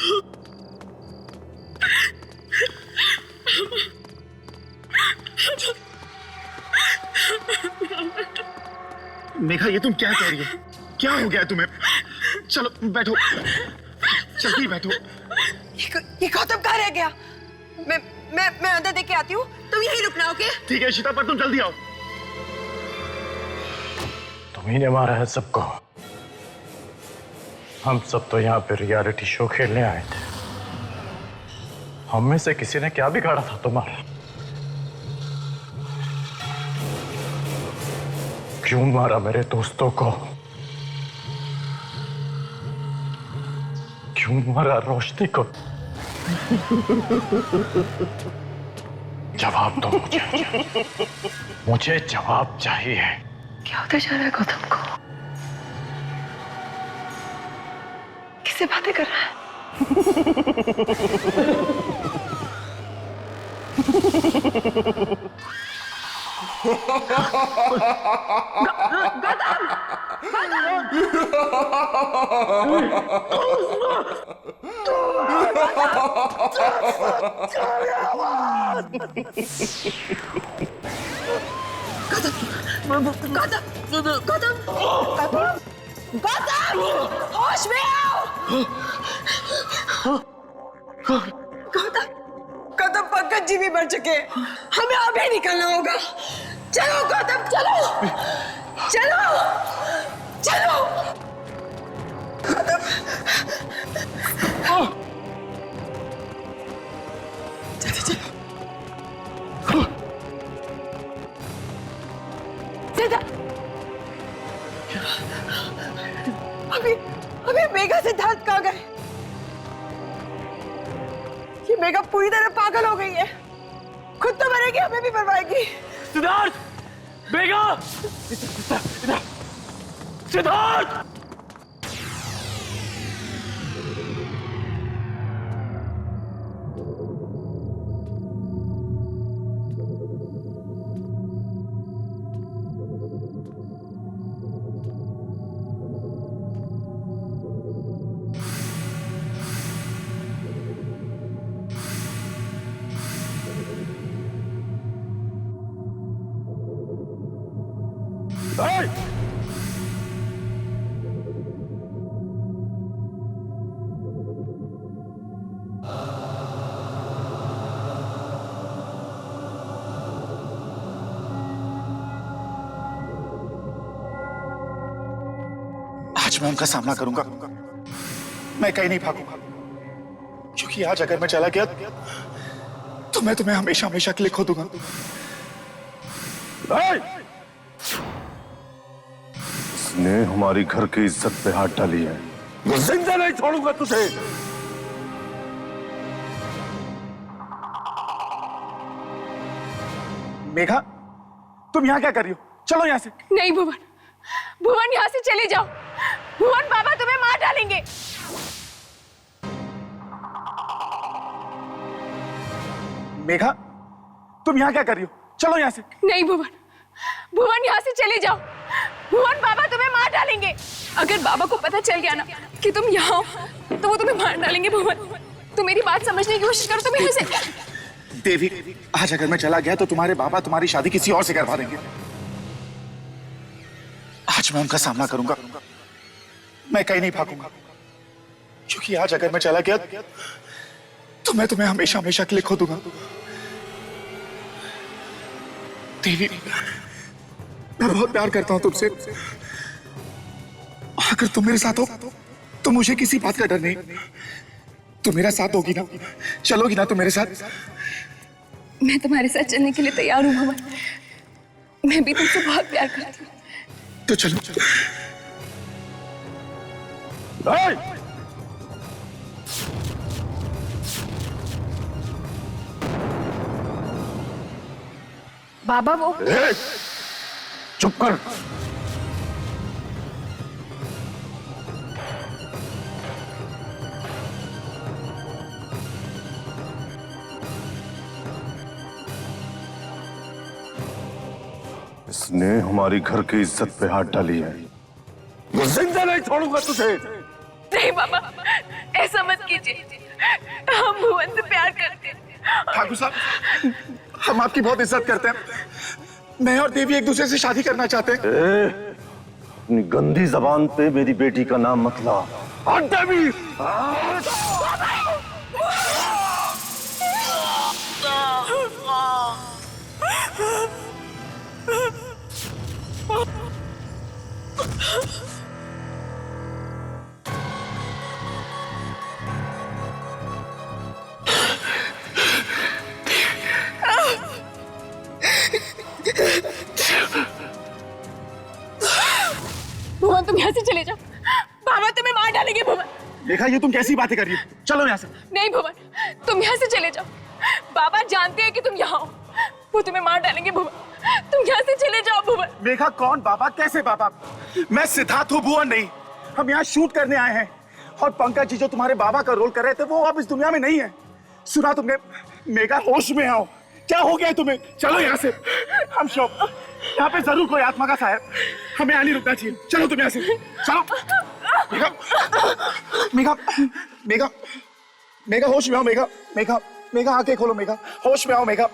मेघा ये तुम क्या कह रही हो? क्या हो गया तुम्हें? चलो बैठो, जल्दी बैठो। ये गौतम कहाँ रह गया? मैं अंदर देख के आती हूँ, तुम यहीं रुकना। ओके ठीक है इशिता, पर तुम जल्दी आओ। तुम्ही ने मारा है सबको। हम सब तो यहाँ पे रियलिटी शो खेलने आए थे। हम में से किसी ने क्या बिगाड़ा था तुम्हारा? क्यों मारा मेरे दोस्तों को? क्यों मारा रोशनी को? जवाब दो मुझे जवाब चाहिए। क्या होता जा रहा है गौतम को? किससे बातें कर रहा है? गौतम, होश में आओ। गौतम, पंकज जी भी मर चुके हैं। हमें अभी निकलना होगा। चलो गौतम, चलो चलो चलो। गौतम, जल्दी चलो। अभी मेघा सिद्धार्थ कहाँ गए? ये मेघा पूरी तरह पागल हो गई है। खुद तो मरेगी, हमें भी मरवाएगी। सिद्धार्थ, मेघा, सिद्धार्थ। आज मैं उनका सामना करूंगा। मैं कहीं नहीं भागूंगा, क्योंकि आज अगर मैं चला गया तो मैं तुम्हें हमेशा हमेशा के लिए खो दूंगा। इसने हमारी घर की इज्जत पे हाथ डाली है। मैं जिंदा नहीं छोड़ूंगा तुझे। मेघा, तुम यहाँ क्या कर रही हो? चलो यहाँ से। नहीं भुवन, भुवन यहाँ से चले जाओ। भुवन, बाबा तुम्हें मार डालेंगे। मेघा, तुम यहाँ क्या कर रही हो? चलो यहाँ से। नहीं भुवन, भुवन यहाँ से चले जाओ। भुवन, बाबा तुम्हें मार डालेंगे। अगर बाबा को पता चल गया ना कि तुम यहाँ हो तो वो तुम्हें मार डालेंगे। भुवन, तुम मेरी बात समझने की कोशिश करो। तुम यहाँ से। देवी, आज अगर मैं चला गया तो तुम्हारे बाबा तुम्हारी शादी किसी और से करवा देंगे। आज मैं उनका सामना करूंगा। मैं कहीं नहीं भागूंगा, क्योंकि आज अगर मैं चला गया तो मैं तुम्हें हमेशा हमेशा के लिए खो दूंगा। देवी, मैं बहुत प्यार करता हूं तुमसे। अगर तुम मेरे साथ हो तो मुझे किसी बात का डर नहीं। तुम मेरा साथ होगी ना? चलोगी ना तुम मेरे साथ? मैं तुम्हारे साथ चलने के लिए तैयार हूँ भुवन। मैं भी तुमसे बहुत प्यार करती हूँ। तो चलो। बाबा, वो चुप कर। इसने हमारी घर की इज्जत पे हाथ डाली है। जिंदा नहीं छोड़ूंगा तुझे। नहीं बाबा, ऐसा मत कीजिए। हम भुवन से प्यार करते हैं। ठाकुर साहब, हम आपकी बहुत इज्जत करते हैं। मैं और देवी एक दूसरे से शादी करना चाहते हैं। अपनी गंदी जबान पे मेरी बेटी का नाम मत ला। देवी, भुवन, तुम यहाँ से चले जाओ। बाबा तुम्हें मार डालेंगे। भुवन, देखा ये तुम कैसी बातें कर रही हो? चलो यहाँ से। नहीं भुवन, तुम यहाँ से चले जाओ। बाबा जानते हैं कि तुम यहाँ हो। वो तुम्हें मार डालेंगे। भुवन, तुम यहाँ से चले जाओ। भुवन, मेघा, कौन बाबा? कैसे बाबा? मैं सिद्धार्थ हूँ, भुवन नहीं। हम यहाँ शूट करने आए हैं और पंकज जी जो तुम्हारे बाबा का रोल कर रहे थे वो अब इस दुनिया में नहीं है। सुना तुमने? मेघा, होश में आओ। क्या हो गया तुम्हें? चलो यहाँ से। हम शॉप, यहाँ पे जरूर कोई आत्मा का साया। हमें यहाँ नहीं रुकना चाहिए। चलो तुम यहाँ से। चलो। मेघा, मेघा, मेघा, मेघा, होश में आओ। मेघा, मेघा, मेघा, आंखें खोलो। मेघा, होश में आओ। मेघा,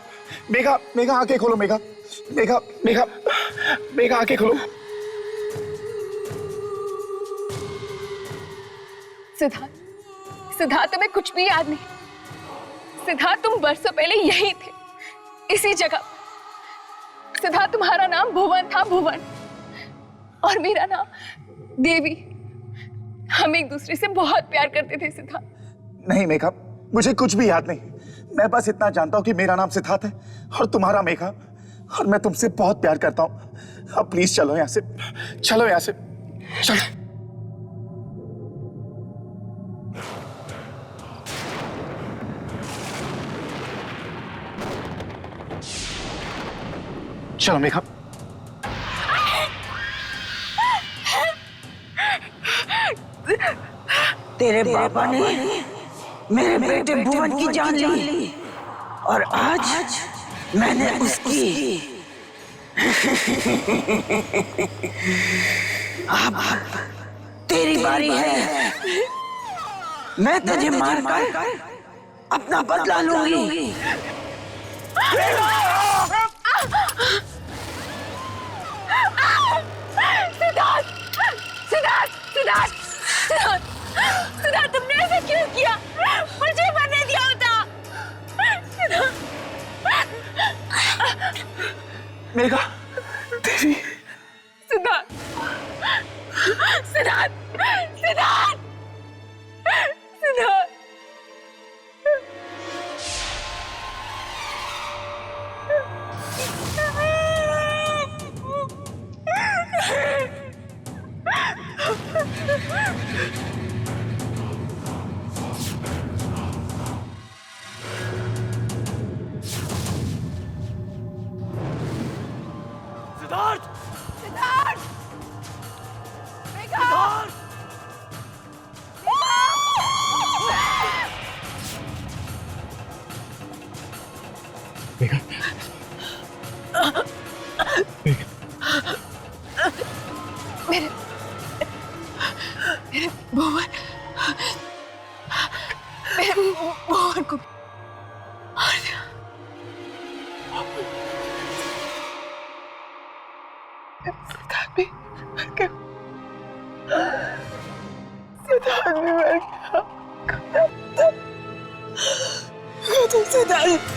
मेघा, मेघा, आंखें खोलो। मेघा, मेघा, मेघा, मेघा, आंखें खोलो। सिद्धार्थ, सिद्धार्थ, तुम्हें कुछ भी याद नहीं? सिद्धार्थ, तुम बरसों पहले यही थे, इसी जगह। सिद्धार्थ, तुम्हारा नाम भुवन था। भुवन, और मेरा नाम देवी। हम एक दूसरे से बहुत प्यार करते थे सिद्धार्थ। नहीं मेघा, मुझे कुछ भी याद नहीं। मैं बस इतना जानता हूँ कि मेरा नाम सिद्धार्थ है और तुम्हारा मेघा, और मैं तुमसे बहुत प्यार करता हूँ। अब प्लीज चलो यहाँ से। चलो यहाँ से। चलो। चलो मेघा। तेरे बाबा ने मेरे बेटे भुवन की जान ली और आज मैंने उसकी। अब तेरी बारी है। मैं तुझे मारकर अपना बदला लूंगी। सिद्धार्थ, सिद्धार्थ, सिद्धार्थ, सिद्धार्थ, सिद्धार्थ, तुमने ऐसा क्यों किया? मुझे मरने दिया होता। मेघा, देवी। सिद्धार्थ, सिद्धार्थ, सिद्धार्थ, सिद्धार्थ। सिद्धार्थ, मोहन को मार दिया। सिद्धार्थ भी मर गया। सिद्धार्थ भी मर गया। गौतम सिद्धार्थ।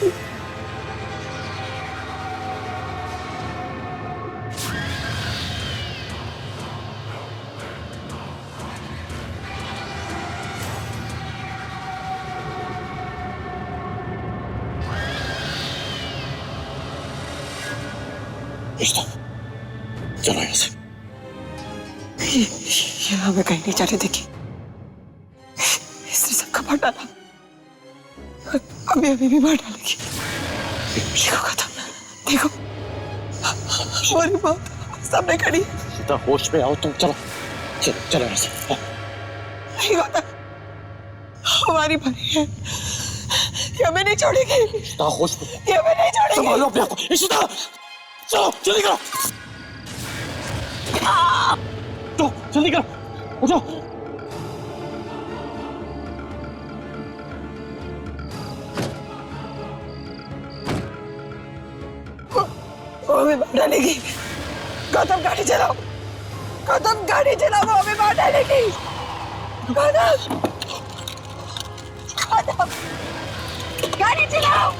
रिश्ता चलो यहाँ से। ये हमें कहीं नहीं जाने देगी। इसने सबका मार डाला। अभी अभी भी मार डालेगी। देखो खत्म। देखो हमारी माँ सामने खड़ी है। सीता होश में आओ तुम। चलो चलो चलो यहाँ से। नहीं होता। हमारी भाई है। ये हमें नहीं छोड़ेगी। सीता होश में। ये हमें नहीं छोड़ेगी। संभालो अपने आप को। सीता चलो जल्दी करो। तो जल्दी करो। उठो। वो हमें मार डालेगी। गौतम गाड़ी चलाओ। गौतम गाड़ी चलाओ। वो हमें मार डालेगी। गौतम गौतम गाड़ी चलाओ।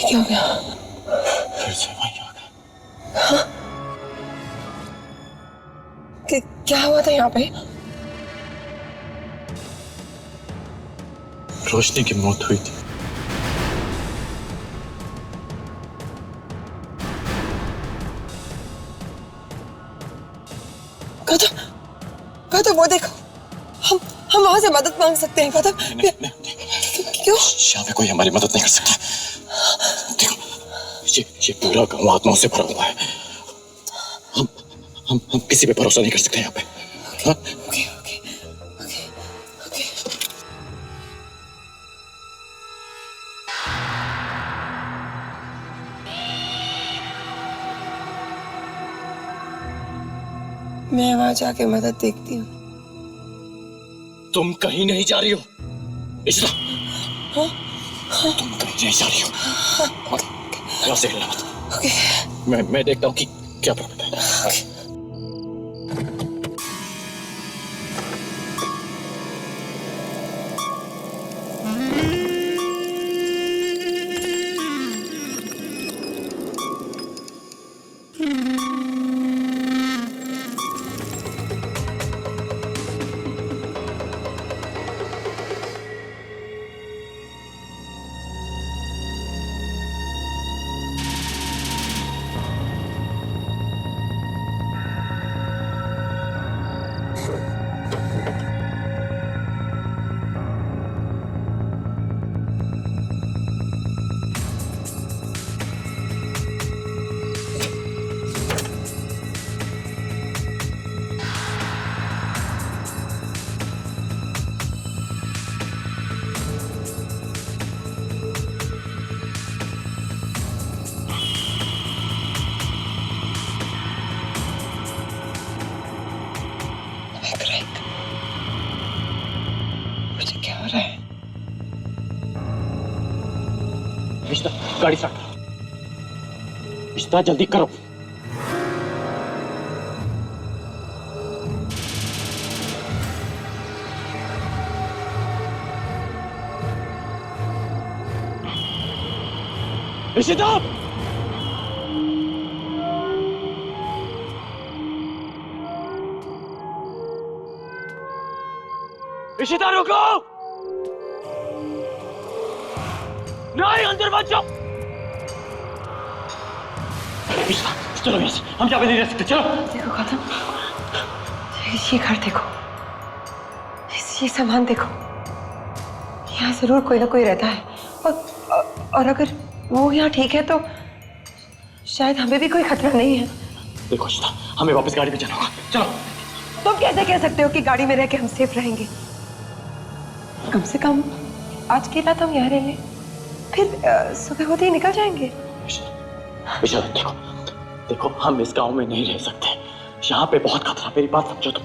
क्या हो गया? फिर से वही आ गए। हाँ? क्या हुआ था यहाँ पे? रोशनी की मौत हुई थी। गौतम गौतम वो देखो। हम वहां से मदद मांग सकते हैं। गौतम क्यों? यहाँ पे कोई हमारी मदद नहीं कर सकता। देखो ये पूरा गांव आत्माओं से भरा हुआ है। हम किसी पे भरोसा नहीं कर सकते यहाँ पे। हाँ? Okay okay okay okay. मैं वहां जाके मदद देखती हूँ। तुम कहीं नहीं जा रही हो इश्रा। हाँ? तुम कहीं नहीं जा रही हो। यहाँ से हिलना मत। ओके। मैं देखता हूँ कि क्या प्रॉब्लम है। रिश्ता गाड़ी स्टार्ट करो। रिश्ता जल्दी करो। रिश्ता रिश्ता रुको। नहीं अंदर मत जाओ। चलो यहाँ से, हम यहाँ पे नहीं रह सकते, चलो। देखो गौतम, ये घर देखो, ये सामान देखो, यहाँ जरूर कोई ना कोई रहता है। और अगर वो यहाँ ठीक है तो शायद हमें भी कोई खतरा नहीं है। देखो अशिता, हमें वापस गाड़ी पे जाना होगा, चलो। तुम कैसे कह सकते हो कि गाड़ी में रह के हम सेफ रहेंगे? कम से कम आज की रात हम यहाँ रह लें, फिर सुबह होते ही निकल जाएंगे। विशाल देखो, देखो हम इस गांव में नहीं रह सकते, यहाँ पे बहुत खतरा, मेरी बात समझो तुम।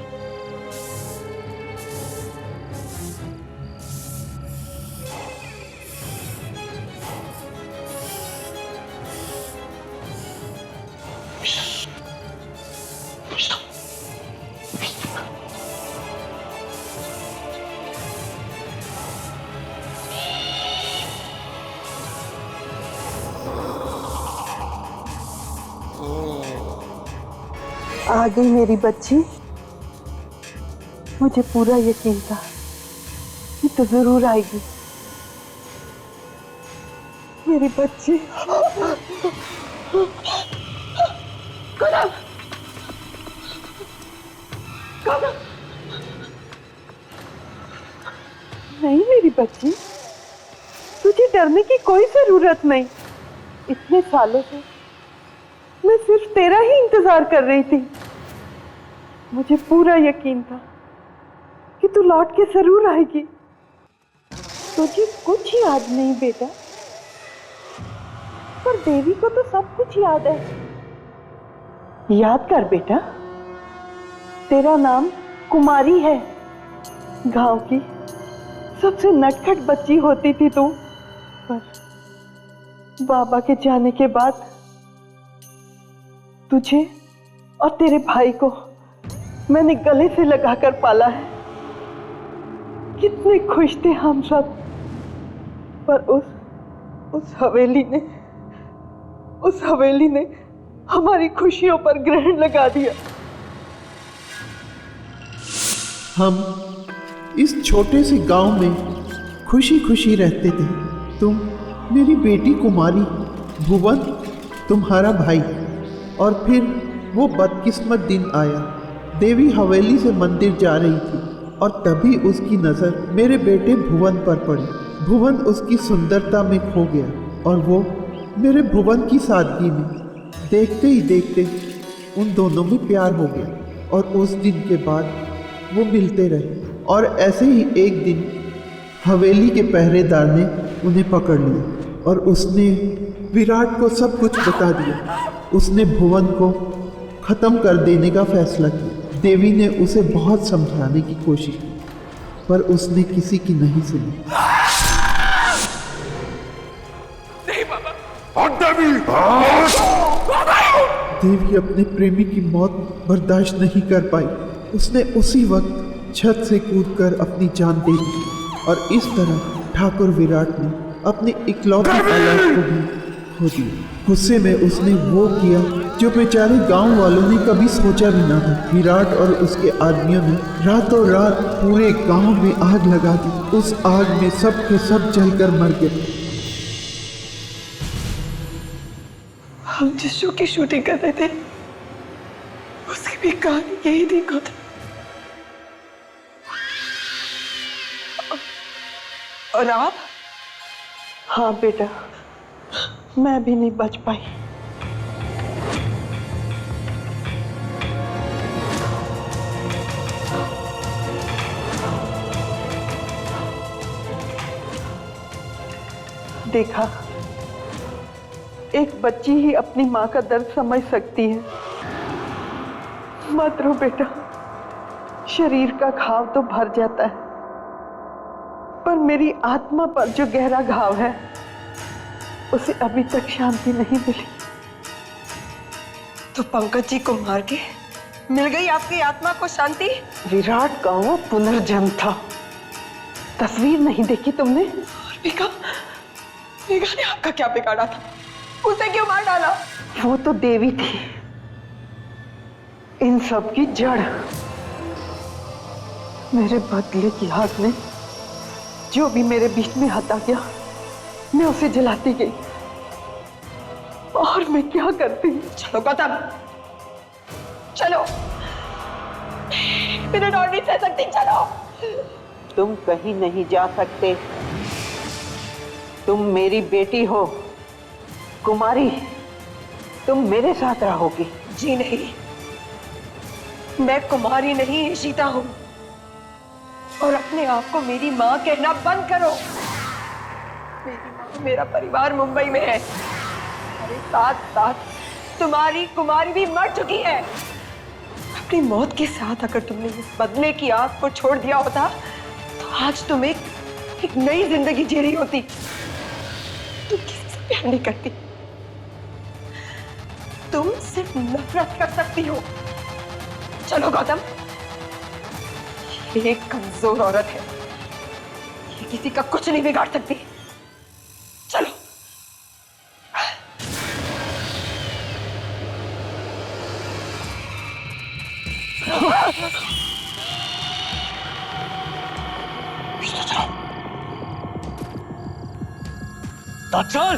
आ गई मेरी बच्ची। मुझे पूरा यकीन था कि तू जरूर आएगी मेरी बच्ची। गौतम, गौतम। नहीं मेरी बच्ची, तुझे डरने की कोई जरूरत नहीं। इतने सालों से मैं सिर्फ तेरा ही इंतजार कर रही थी। मुझे पूरा यकीन था कि तू लौट के जरूर आएगी। तुझे कुछ याद नहीं बेटा, पर देवी को तो सब कुछ याद है। याद कर बेटा, तेरा नाम कुमारी है। गांव की सबसे नटखट बच्ची होती थी तू, पर बाबा के जाने के बाद तुझे और तेरे भाई को मैंने गले से लगाकर पाला है। कितने खुश थे हम सब, पर उस हवेली ने हमारी खुशियों पर ग्रहण लगा दिया। हम इस छोटे से गांव में खुशी खुशी रहते थे। तुम मेरी बेटी कुमारी, भुवन तुम्हारा भाई, और फिर वो बदकिस्मत दिन आया। देवी हवेली से मंदिर जा रही थी और तभी उसकी नज़र मेरे बेटे भुवन पर पड़ी। भुवन उसकी सुंदरता में खो गया और वो मेरे भुवन की सादगी में। देखते ही देखते उन दोनों में प्यार हो गया और उस दिन के बाद वो मिलते रहे। और ऐसे ही एक दिन हवेली के पहरेदार ने उन्हें पकड़ लिया और उसने विराट को सब कुछ बता दिया। उसने भुवन को ख़त्म कर देने का फैसला किया। देवी ने उसे बहुत समझाने की कोशिश की, पर उसने किसी की नहीं सुनी। नहीं बाबा। देवी अपने प्रेमी की मौत बर्दाश्त नहीं कर पाई। उसने उसी वक्त छत से कूदकर अपनी जान दे दी और इस तरह ठाकुर विराट ने अपनी इकलौती औलाद को भी खो दिया। गुस्से में उसने वो किया जो बेचारे गांव वालों ने कभी सोचा भी ना था। विराट और उसके आदमियों ने रातों रात पूरे गांव में आग लगा दी। उस आग में सब के सब जलकर मर गए। हम जिस शो की शूटिंग कर रहे थे उसकी भी कहानी यही थी गौतम। और आप? हाँ बेटा, मैं भी नहीं बच पाई। देखा, एक बच्ची ही अपनी माँ का दर्द समझ सकती है। मत रो बेटा, शरीर का घाव तो भर जाता है, पर मेरी आत्मा पर जो गहरा घाव है उसे अभी तक शांति नहीं मिली। तो पंकज जी को मार के मिल गई आपकी आत्मा को शांति? विराट का वो पुनर्जन्म था। तस्वीर नहीं देखी तुमने? और मेघा ने आपका क्या बिगाड़ा था? उसे क्यों मार डाला? वो तो देवी थी, इन सब की जड़। मेरे बदले की आग ने जो भी मेरे बीच में हटा गया, मैं उसे जलाती गई और मैं क्या करती? चलो गौतम, चलो। मिनट और नहीं रह सकती, चलो। तुम कहीं नहीं जा सकते। तुम मेरी बेटी हो कुमारी, तुम मेरे साथ रहोगी। जी नहीं, मैं कुमारी नहीं इशिता हूं, और अपने आप को मेरी माँ कहना बंद करो। मेरी माँ, मेरा परिवार मुंबई में है, मेरे साथ साथ तुम्हारी कुमारी भी मर चुकी है। अपनी मौत के साथ अगर तुमने इस बदले की आग को छोड़ दिया होता तो आज तुम एक नई जिंदगी जी रही होती। तुम किसी से प्यार नहीं करती, तुम सिर्फ नफरत कर सकती हो। चलो गौतम, ये एक कमजोर औरत है, ये किसी का कुछ नहीं बिगाड़ सकती। चलो। चल।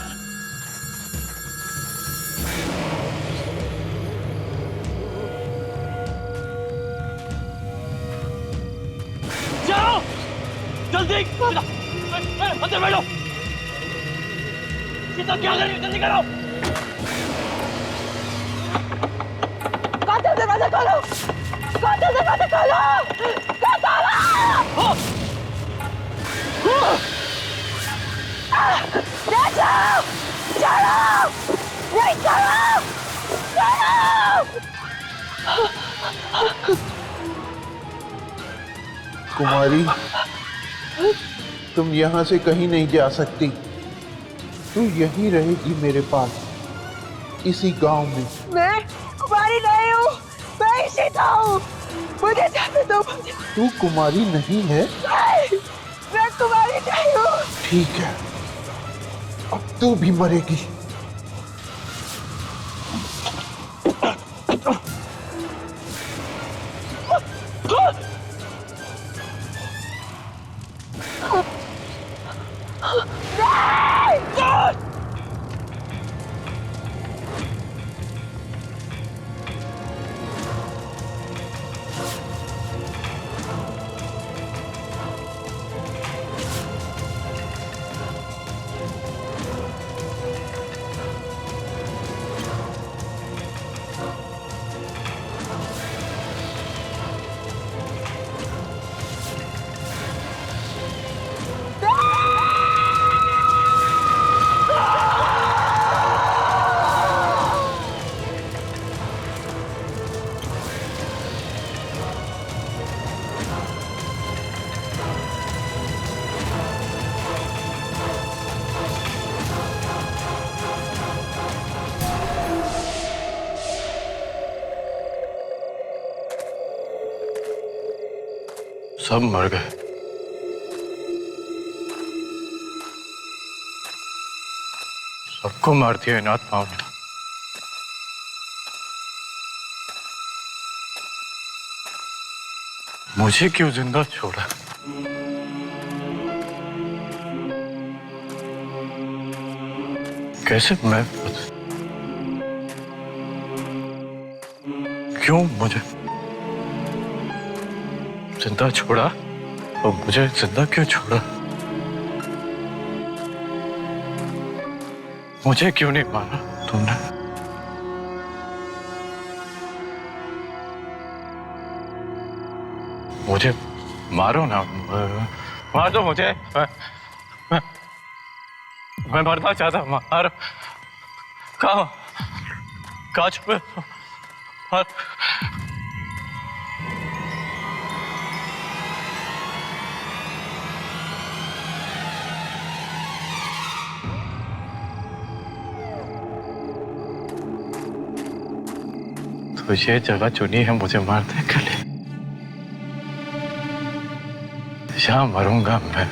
जाओ जल्दी, अंदर बैठो। सीता क्या कर रही हो? जल्दी करो। कातिल दरवाजा खोलो, कातिल दरवाजा खोलो, कुमारी, तुम यहाँ से कहीं नहीं जा सकती। तू यहीं रहेगी मेरे पास, इसी गांव में। मैं कुमारी नहीं हूँ, मैं इशिता हूँ। मुझे जाने दो, मुझे। तू कुमारी नहीं है? नहीं, मैं कुमारी नहीं हूँ। ठीक है, अब तू भी मरेगी। सब मर गए। सबको मार दिया इन आत्माओं ने। मुझे क्यों जिंदा छोड़ा? कैसे मैं? क्यों मुझे जिंदा छोड़ा और मुझे जिंदा क्यों छोड़ा? मुझे क्यों नहीं मारा तुमने? मुझे मारो ना, मार दो मुझे। मैं मरना चाहता, मारो। कहाँ छुपे? तो ये जगह चुनी है मुझे मारने के लिए। यहाँ मरूंगा मैं।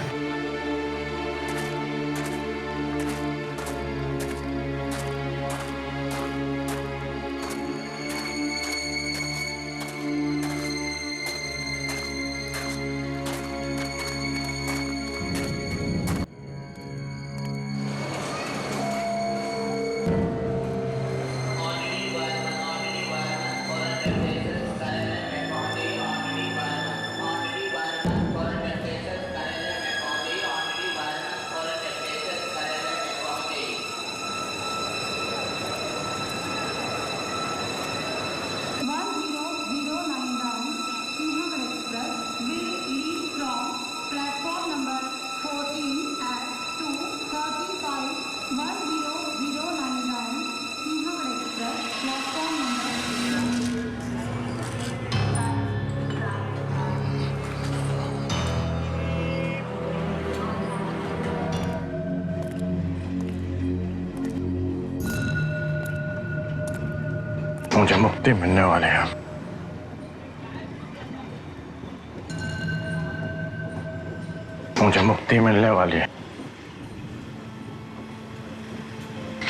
मुझे मुक्ति मिलने वाली है। मुझे मुक्ति मिलने वाली है।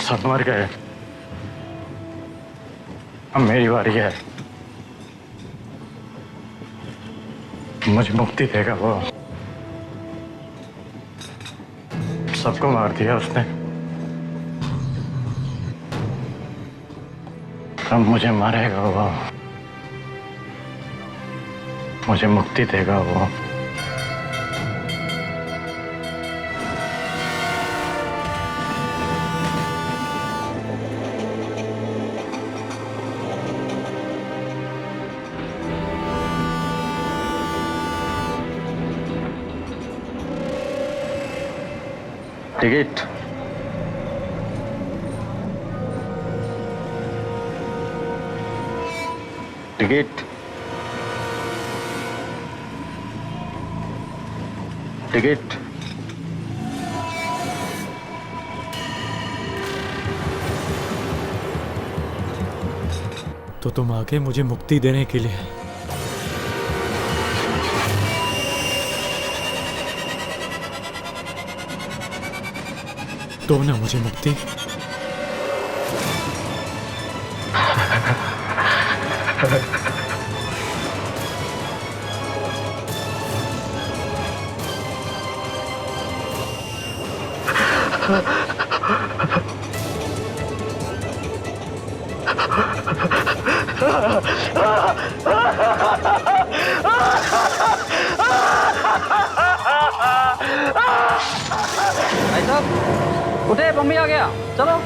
सब मर गए, अब मेरी बारी है। मुझे मुक्ति देगा वो। सबको मार दिया उसने, अब मुझे मारेगा वो। मुझे मुक्ति देगा वो। टिकट टिकट टिकट तो तुम आगे मुझे मुक्ति देने के लिए दो ना मुझे मुक्ति। भाई साहब उठे, मम्मी आ गया, चलो।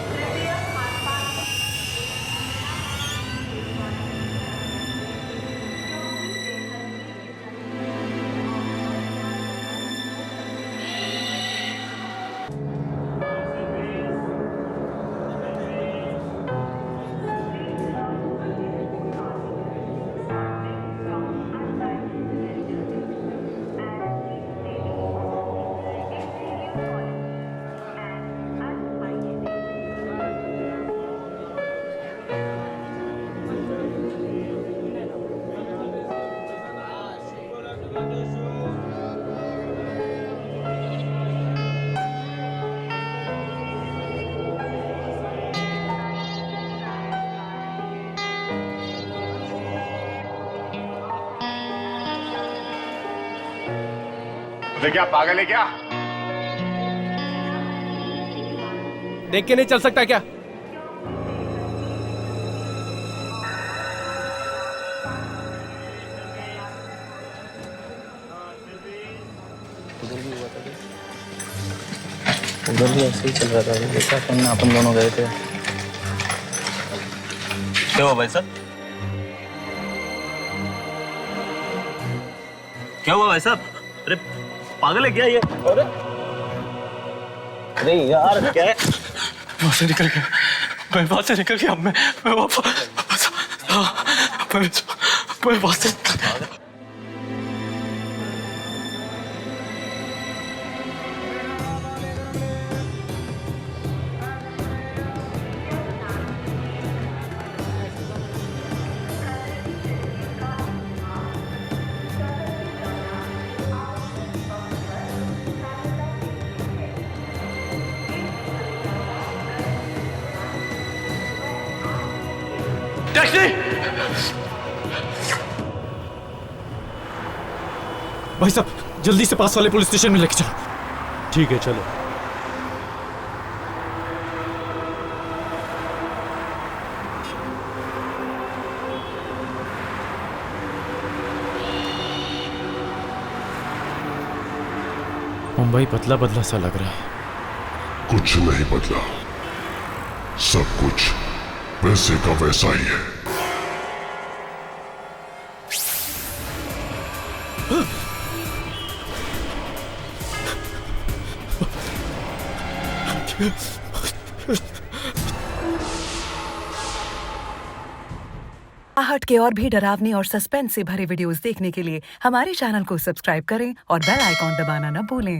क्या पागल है क्या? देख के नहीं चल सकता क्या? उधर भी ऐसे ही चल रहा था, देखा तुमने, अपन दोनों गए थे। क्या हुआ भाई साहब? क्या हुआ भाई साहब? अरे पागल है क्या ये? अरे यार क्या है? वहां से निकल गया, मैं वहां से निकल गया। मैं वापस मैं वहां से निकल गया। भाई साहब जल्दी से पास वाले पुलिस स्टेशन में लेके चलो। ठीक है चलो। मुंबई बदला बदला सा लग रहा है। कुछ नहीं बदला, सब कुछ वैसे का वैसा ही है। आहट के और भी डरावने और सस्पेंस से भरे वीडियोस देखने के लिए हमारे चैनल को सब्सक्राइब करें और बेल आइकॉन दबाना न भूलें।